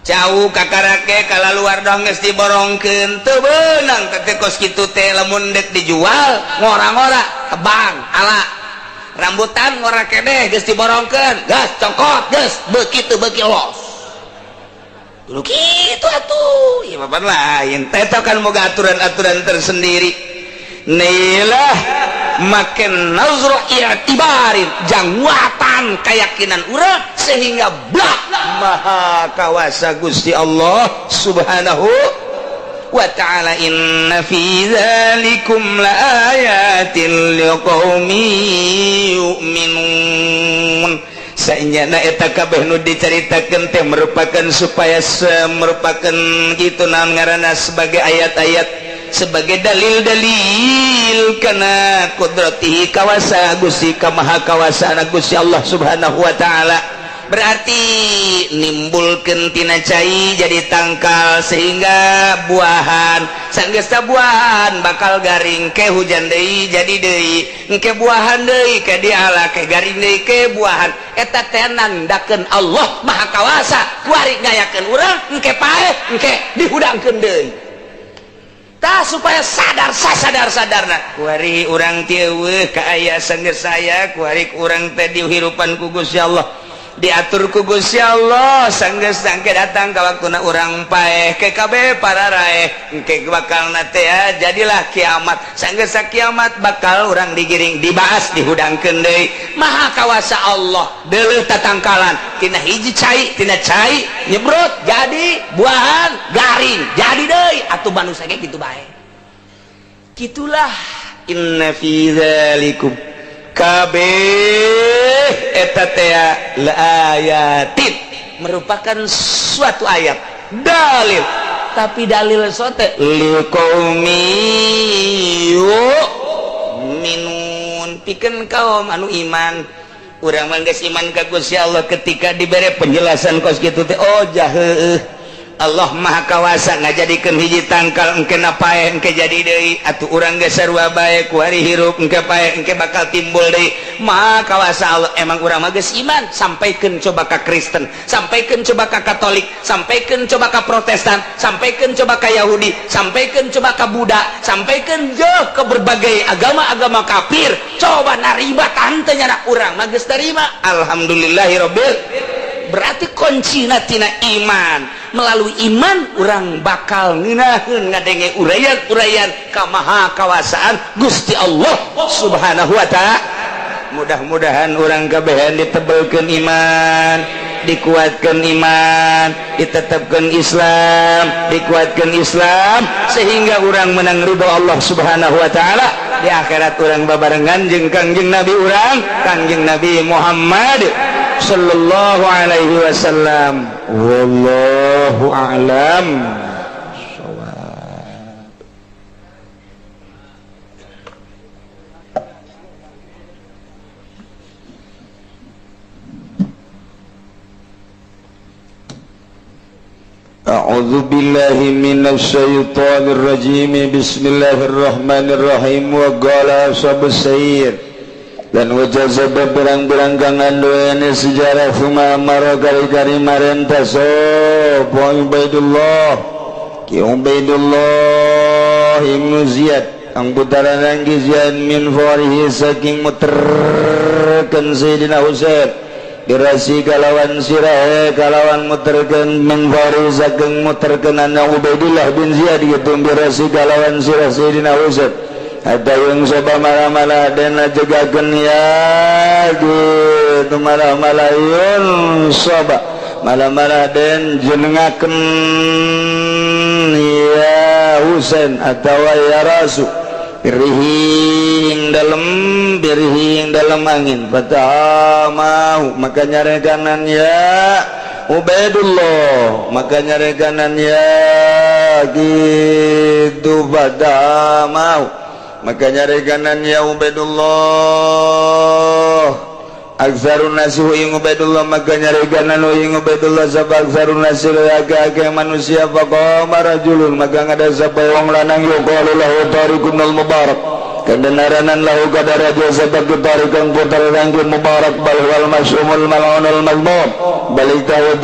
jauh kakarake kala luar dong geus diborongkeun teu beunang teh kos kitu teh lamun dek dijual ngora-ngora tebang ala rambutan ngora kedeh geus diborongkeun gas cokot geus begitu beuki los dulu kitu atuh ieu mah lain teh kan boga aturan-aturan tersendiri nilah makin nazru i'tibarin jangwatan keyakinan urang sehingga blak maha kawasa Gusti Allah subhanahu wa ta'ala. Inna fi dzalikum laayatin liqaumin yu'minun. Saenyana eta kabeh nu dicaritakeun teh merupakan merupakan kitu naon ngaranna sebagai ayat-ayat sebagai dalil-dalil kana qudratihi kawasa Gusti kamaha kawasana Gusti Allah subhanahu wa ta'ala. Berarti nimbulkeun tina cai jadi tangkal sehingga buahan sanggeusna buahan bakal garing ke hujan deui jadi deui engke buahan deui ke diala ke garing deui ke buahan eta teh nandakeun Allah maha kawasa kuari ngayakeun urang engke paeh engke dihudangkeun deui tah supaya sadar-sadarna kuari urang teh eueuh ka aya sanggeus saya kuari urang teh dihirupan ku Gusti Allah diatur ku Gusti Allah sanggeus sangke datang ka waktuna urang paeh ke kabeh para raeh engke bakal teh jadilah kiamat sanggeus kiamat bakal urang digiring dibaas dihudangkeun deui maha kawasa Allah deuleuh tatangkalan tina hiji cai tina cai nyebrot jadi buahan garing jadi deui atuh manusia ge kitu bae kitulah inna fi dzalikum kabeh eta teh laayatin merupakan suatu ayat dalil tapi dalil sote liqaumi yu'minun pikeun kaum anu iman urang mah geus iman ka Gusti Allah ketika dibere penjelasan kos kitu teh oh jaheuh Allah maha kawasa ngajadikeun hiji tangkal engke paeh engke jadi deui atuh urang geus sarua bae ku hari hirup engke paeh engke bakal timbul deui maha kawasa Allah emang urang mah geus iman sampaikeun coba ka Kristen sampaikeun coba ka Katolik sampaikeun coba ka Protestan sampaikeun coba ka Yahudi sampaikeun coba ka Buddha sampaikeun jeuh ke berbagai agama-agama kafir coba narima tante nya urang mah geus tarima alhamdulillahirabbil berarti kuncina tina iman melalui iman orang bakal ngeunaheun ngadenge uraian-uraian ka maha kawasaan Gusti Allah subhanahu wa ta'ala mudah-mudahan orang kabehan ditebelkeun iman, dikuatkan iman, ditetapkan Islam, dikuatkan Islam sehingga orang menang ridho Allah Subhanahu wa taala di akhirat. Orang babarengan jeung Kangjeng Nabi orang, Kangjeng Nabi Muhammad sallallahu alaihi wasallam. Wallahu a'lam. A'udzu billahi minasy syaithanir rajim. Bismillahirrahmanirrahim. Wa qala ashabus sayr dan wajazab berang-berang kangan doane sejarah fuma amara kari-kari marenta so Ubaidullah ki Ubaidullah ibnu Ziyad ang putaran ang Ziyad min farihi saking muterkan Sayyidina Husain dirasi kalawan sirah kalawan muterkan min farihi saking muterkan anak Ubaidullah bin Ziyad gitu dirasi kalawan sirah Sayyidina Husain. Ada yang coba malah-malah dan jagakan ya gitu malah-malah yun coba malah-malah dan jenengaken ya Husain atau ya Rasul birihing dalam angin mau maka nyari kanan ya Ubaidullah maka nyari kanan ya gitu pada mau maka nyari kanan ya Ubaidullah aksarun nasi ing Ubaidullah maka nyari kanan ing Ubaidullah sabab aksarun nasi agak manusia faqama rajulun maka ngada sapa wong lanang yuqalu lahu tariqunul mubarak kadanaran lahu kadara sabab tariqan putar rangkun mubarak bal wal masyumul mal'unul mazmum balik tawi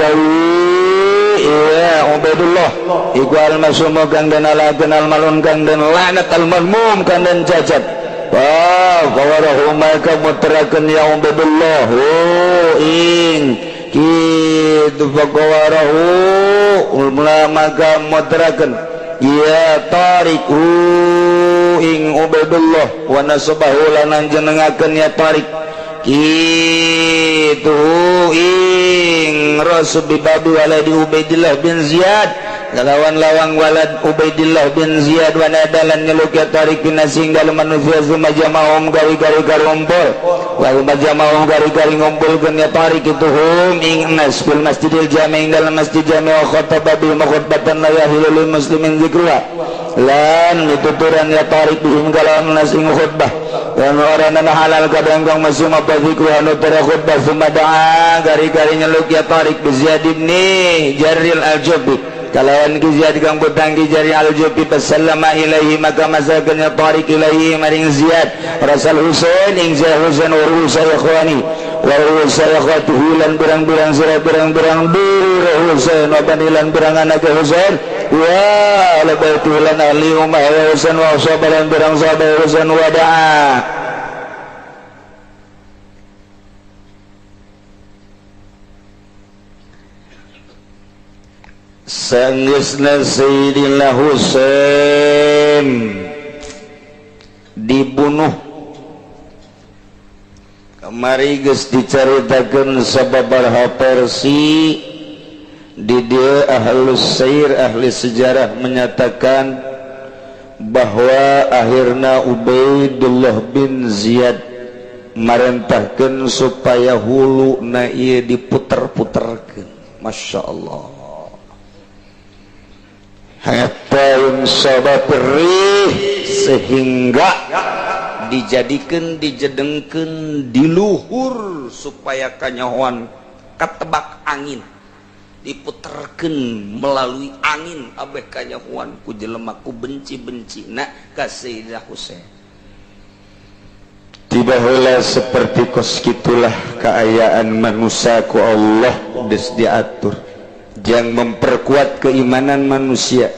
iya Ubaidullah iku al-masum kang den alaken al-malun kang den laknat al-mazmum kang den cacat wa qawarahu maka muteraken ya Ubaidullah ing kitu faqawarahu maka muteraken ya Tariq ing Ubaidullah wa nasabahu lanan jenengaken ya Tariq itu ing Rasul bibabi waladi Ubaidillah bin Ziyad kalawan lawang walad Ubaidillah bin Ziyad wa nadalan nyelukya tarik pinasinggal manusia sumajamahum gari-gari ngumpul wa sumajamahum gari-gari ngumpul ya tarik itu hum ing nas fil masjidil jami' dalam masjid jami' wa khataba bil khutbatan la yahilul muslimin zikruha lan dituturan ya tarik bihim kalawan nas ing khutbah dan orang halal kadang kang masih mabazikruha nutara khutbah sumada'a gari-gari nyeluk ya tarik bi Ziyad ibn Jarril al-Jubi kalawan Ziyad kang putanggi Jari al-Jubi pasallama ilaihi maka masakannya tarik ilaihi maring Ziyad Rasul Husain ing Ziyad Husain urul sayakhwani wa urul sayakhwatuhu lan berang-berang sira berang-berang diri Husain wa banilan berang anak Husain wa labaitu lan ahli umah Husain wa sabaran berang sahabat Husain wa da'a sanggeusna Sayyidina Husain dibunuh kamari geus dicaritakeun sababaraha versi di dia ahlus sair ahli sejarah menyatakan bahwa akhirna Ubaidullah bin Ziyad marentahkeun supaya hulu na ieu diputer-puterkeun. Masya Allah hatta sababri sehingga dijadikan dijedengkeun di luhur supaya kanyahoan katebak angin diputerkeun melalui angin abeh kanyahoan ku jelema ku benci-benci na ka Sayyidina Husain. Tiba heula seperti kos kitulah keayaan manusia ku Allah geus diatur yang memperkuat keimanan manusia.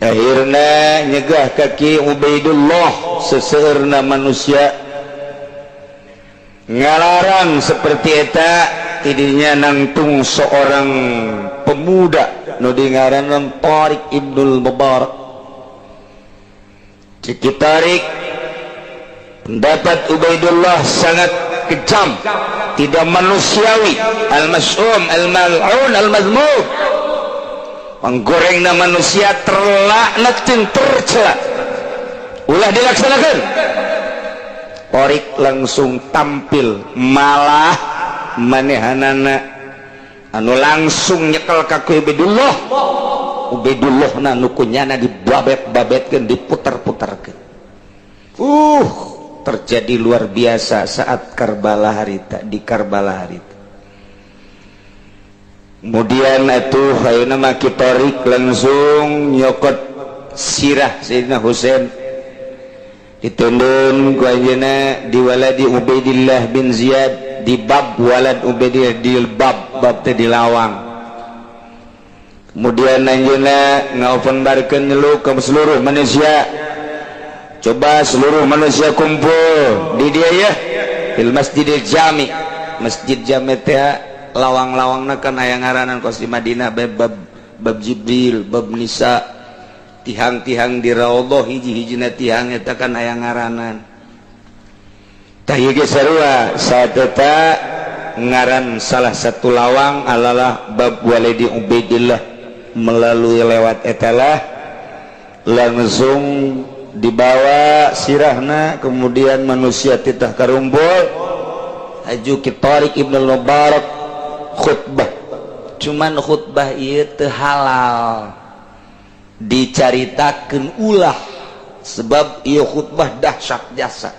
Akhirna nyegah kaki Ubaidullah seseueurna manusia ngalarang seperti eta idinya nangtung seorang pemuda nu dingaranan Tariq Ibnul Mubarak. Ciki Tariq pendapat Ubaidullah sangat kejam, tidak manusiawi, al-mas'um, al-mal'un, al-mazmum, menggorengna manusia terlaknat dan tercela. Ulah dilaksanakan. Torik langsung tampil, malah manehanana anu langsung nyekel ka Ubaidullah. Ubaidullah na nukunyana dibabet-babetkeun, diputar-putarkeun. Terjadi luar biasa saat Karbala harita, di Karbala harita. Kemudian atuh ayeuna maki Torik langsung nyokot sirah Sayyidina Husain, ditundun ku ayeuna di waladi Ubaidillah bin Ziyad, di bab walad Ubaidillah, di bab teh di lawang. Kemudian ayeuna ngaopenbarkeun nyeluk ke seluruh manusia. Coba seluruh manusia kumpul di dia ya, fil masjidil jami. Masjid jami teh lawang-lawangna kan aya ngaranan kos di Madinah, bab Jibril, bab Nisa, tihang-tihang di raudhah hiji-hijina tihang eta kan aya ngaranan. Tah ieu ge sarua saat eta ngaran salah satu lawang adalah bab walidi Ubaidillah. Melalui lewat etalah langsung dibawa sirahna, kemudian manusia titah karumpul aju ki Tariq Ibnu Mubarak khutbah. Cuman khutbah ieu teu halal dicaritakeun ulah, sebab ieu khutbah dahsyat jasa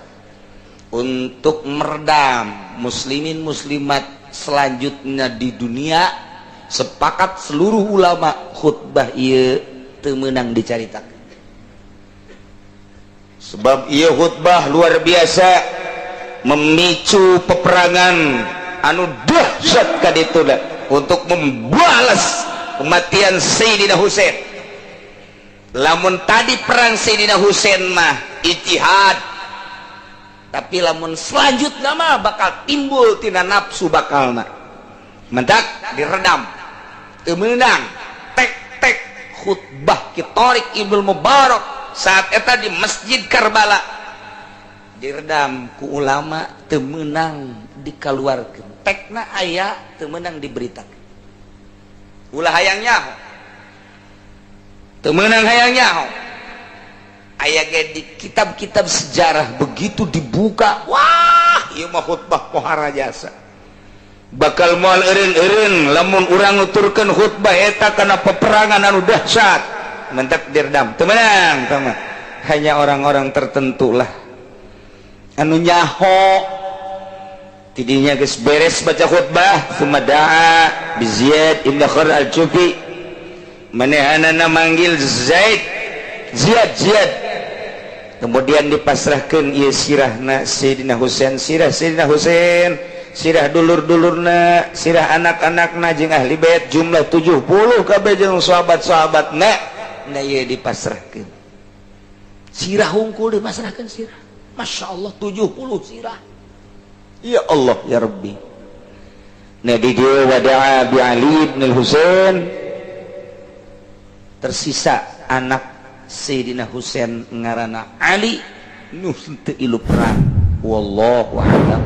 untuk meredam muslimin muslimat selanjutnya di dunia. Sepakat seluruh ulama khutbah ieu teu meunang dicaritakeun, sebab ia khutbah luar biasa memicu peperangan anu dahsyat ka ditu untuk membalas kematian Sayyidina Husain. Lamun tadi perang Sayyidina Husain mah ijtihad, tapi lamun selanjutnya mah bakal timbul tina nafsu bakalna mendak diredam, teu meunang. Tek khutbah ki Tariq Ibnu Mubarak saat eta di Masjid Karbala diredam ku ulama, teu meunang dikaluarkeun. Tekna aya teu meunang diberitakeun. Ulah hayang nyaho, teu meunang hayang nyaho. Aya ge di kitab-kitab sejarah begitu dibuka, wah ieu mah khutbah pohara jasa. Bakal moal eureun-eureun lamun urang nuturkeun khutbah eta kana peperangan anu dahsyat, mentak diredam. Teu meunang, tama. Hanya orang-orang tertentu lah anu nyaho. Tidinya geus beres baca khutbah, sumada'a bi Ziyad ibn Khar al-Jufi, manehanana manggil Ziyad. Kemudian dipasrahkeun ieu sirahna Sayyidina Husain, sirah Sayyidina Husain, sirah dulur-dulurna, sirah anak-anakna jeung ahli bait jumlah 70 kabeh jeung sahabat-sahabatna. Na ieu dipasrahkeun. Sirah hungkul dipasrahkeun sirah. Masya Allah 70 sirah. Ya Allah ya Rabbi. Nah di dia wada'a bi Ali bin Husain, tersisa anak Sayyidina Husain ngarana Ali nu teu ilu perang. Wallahu a'lam.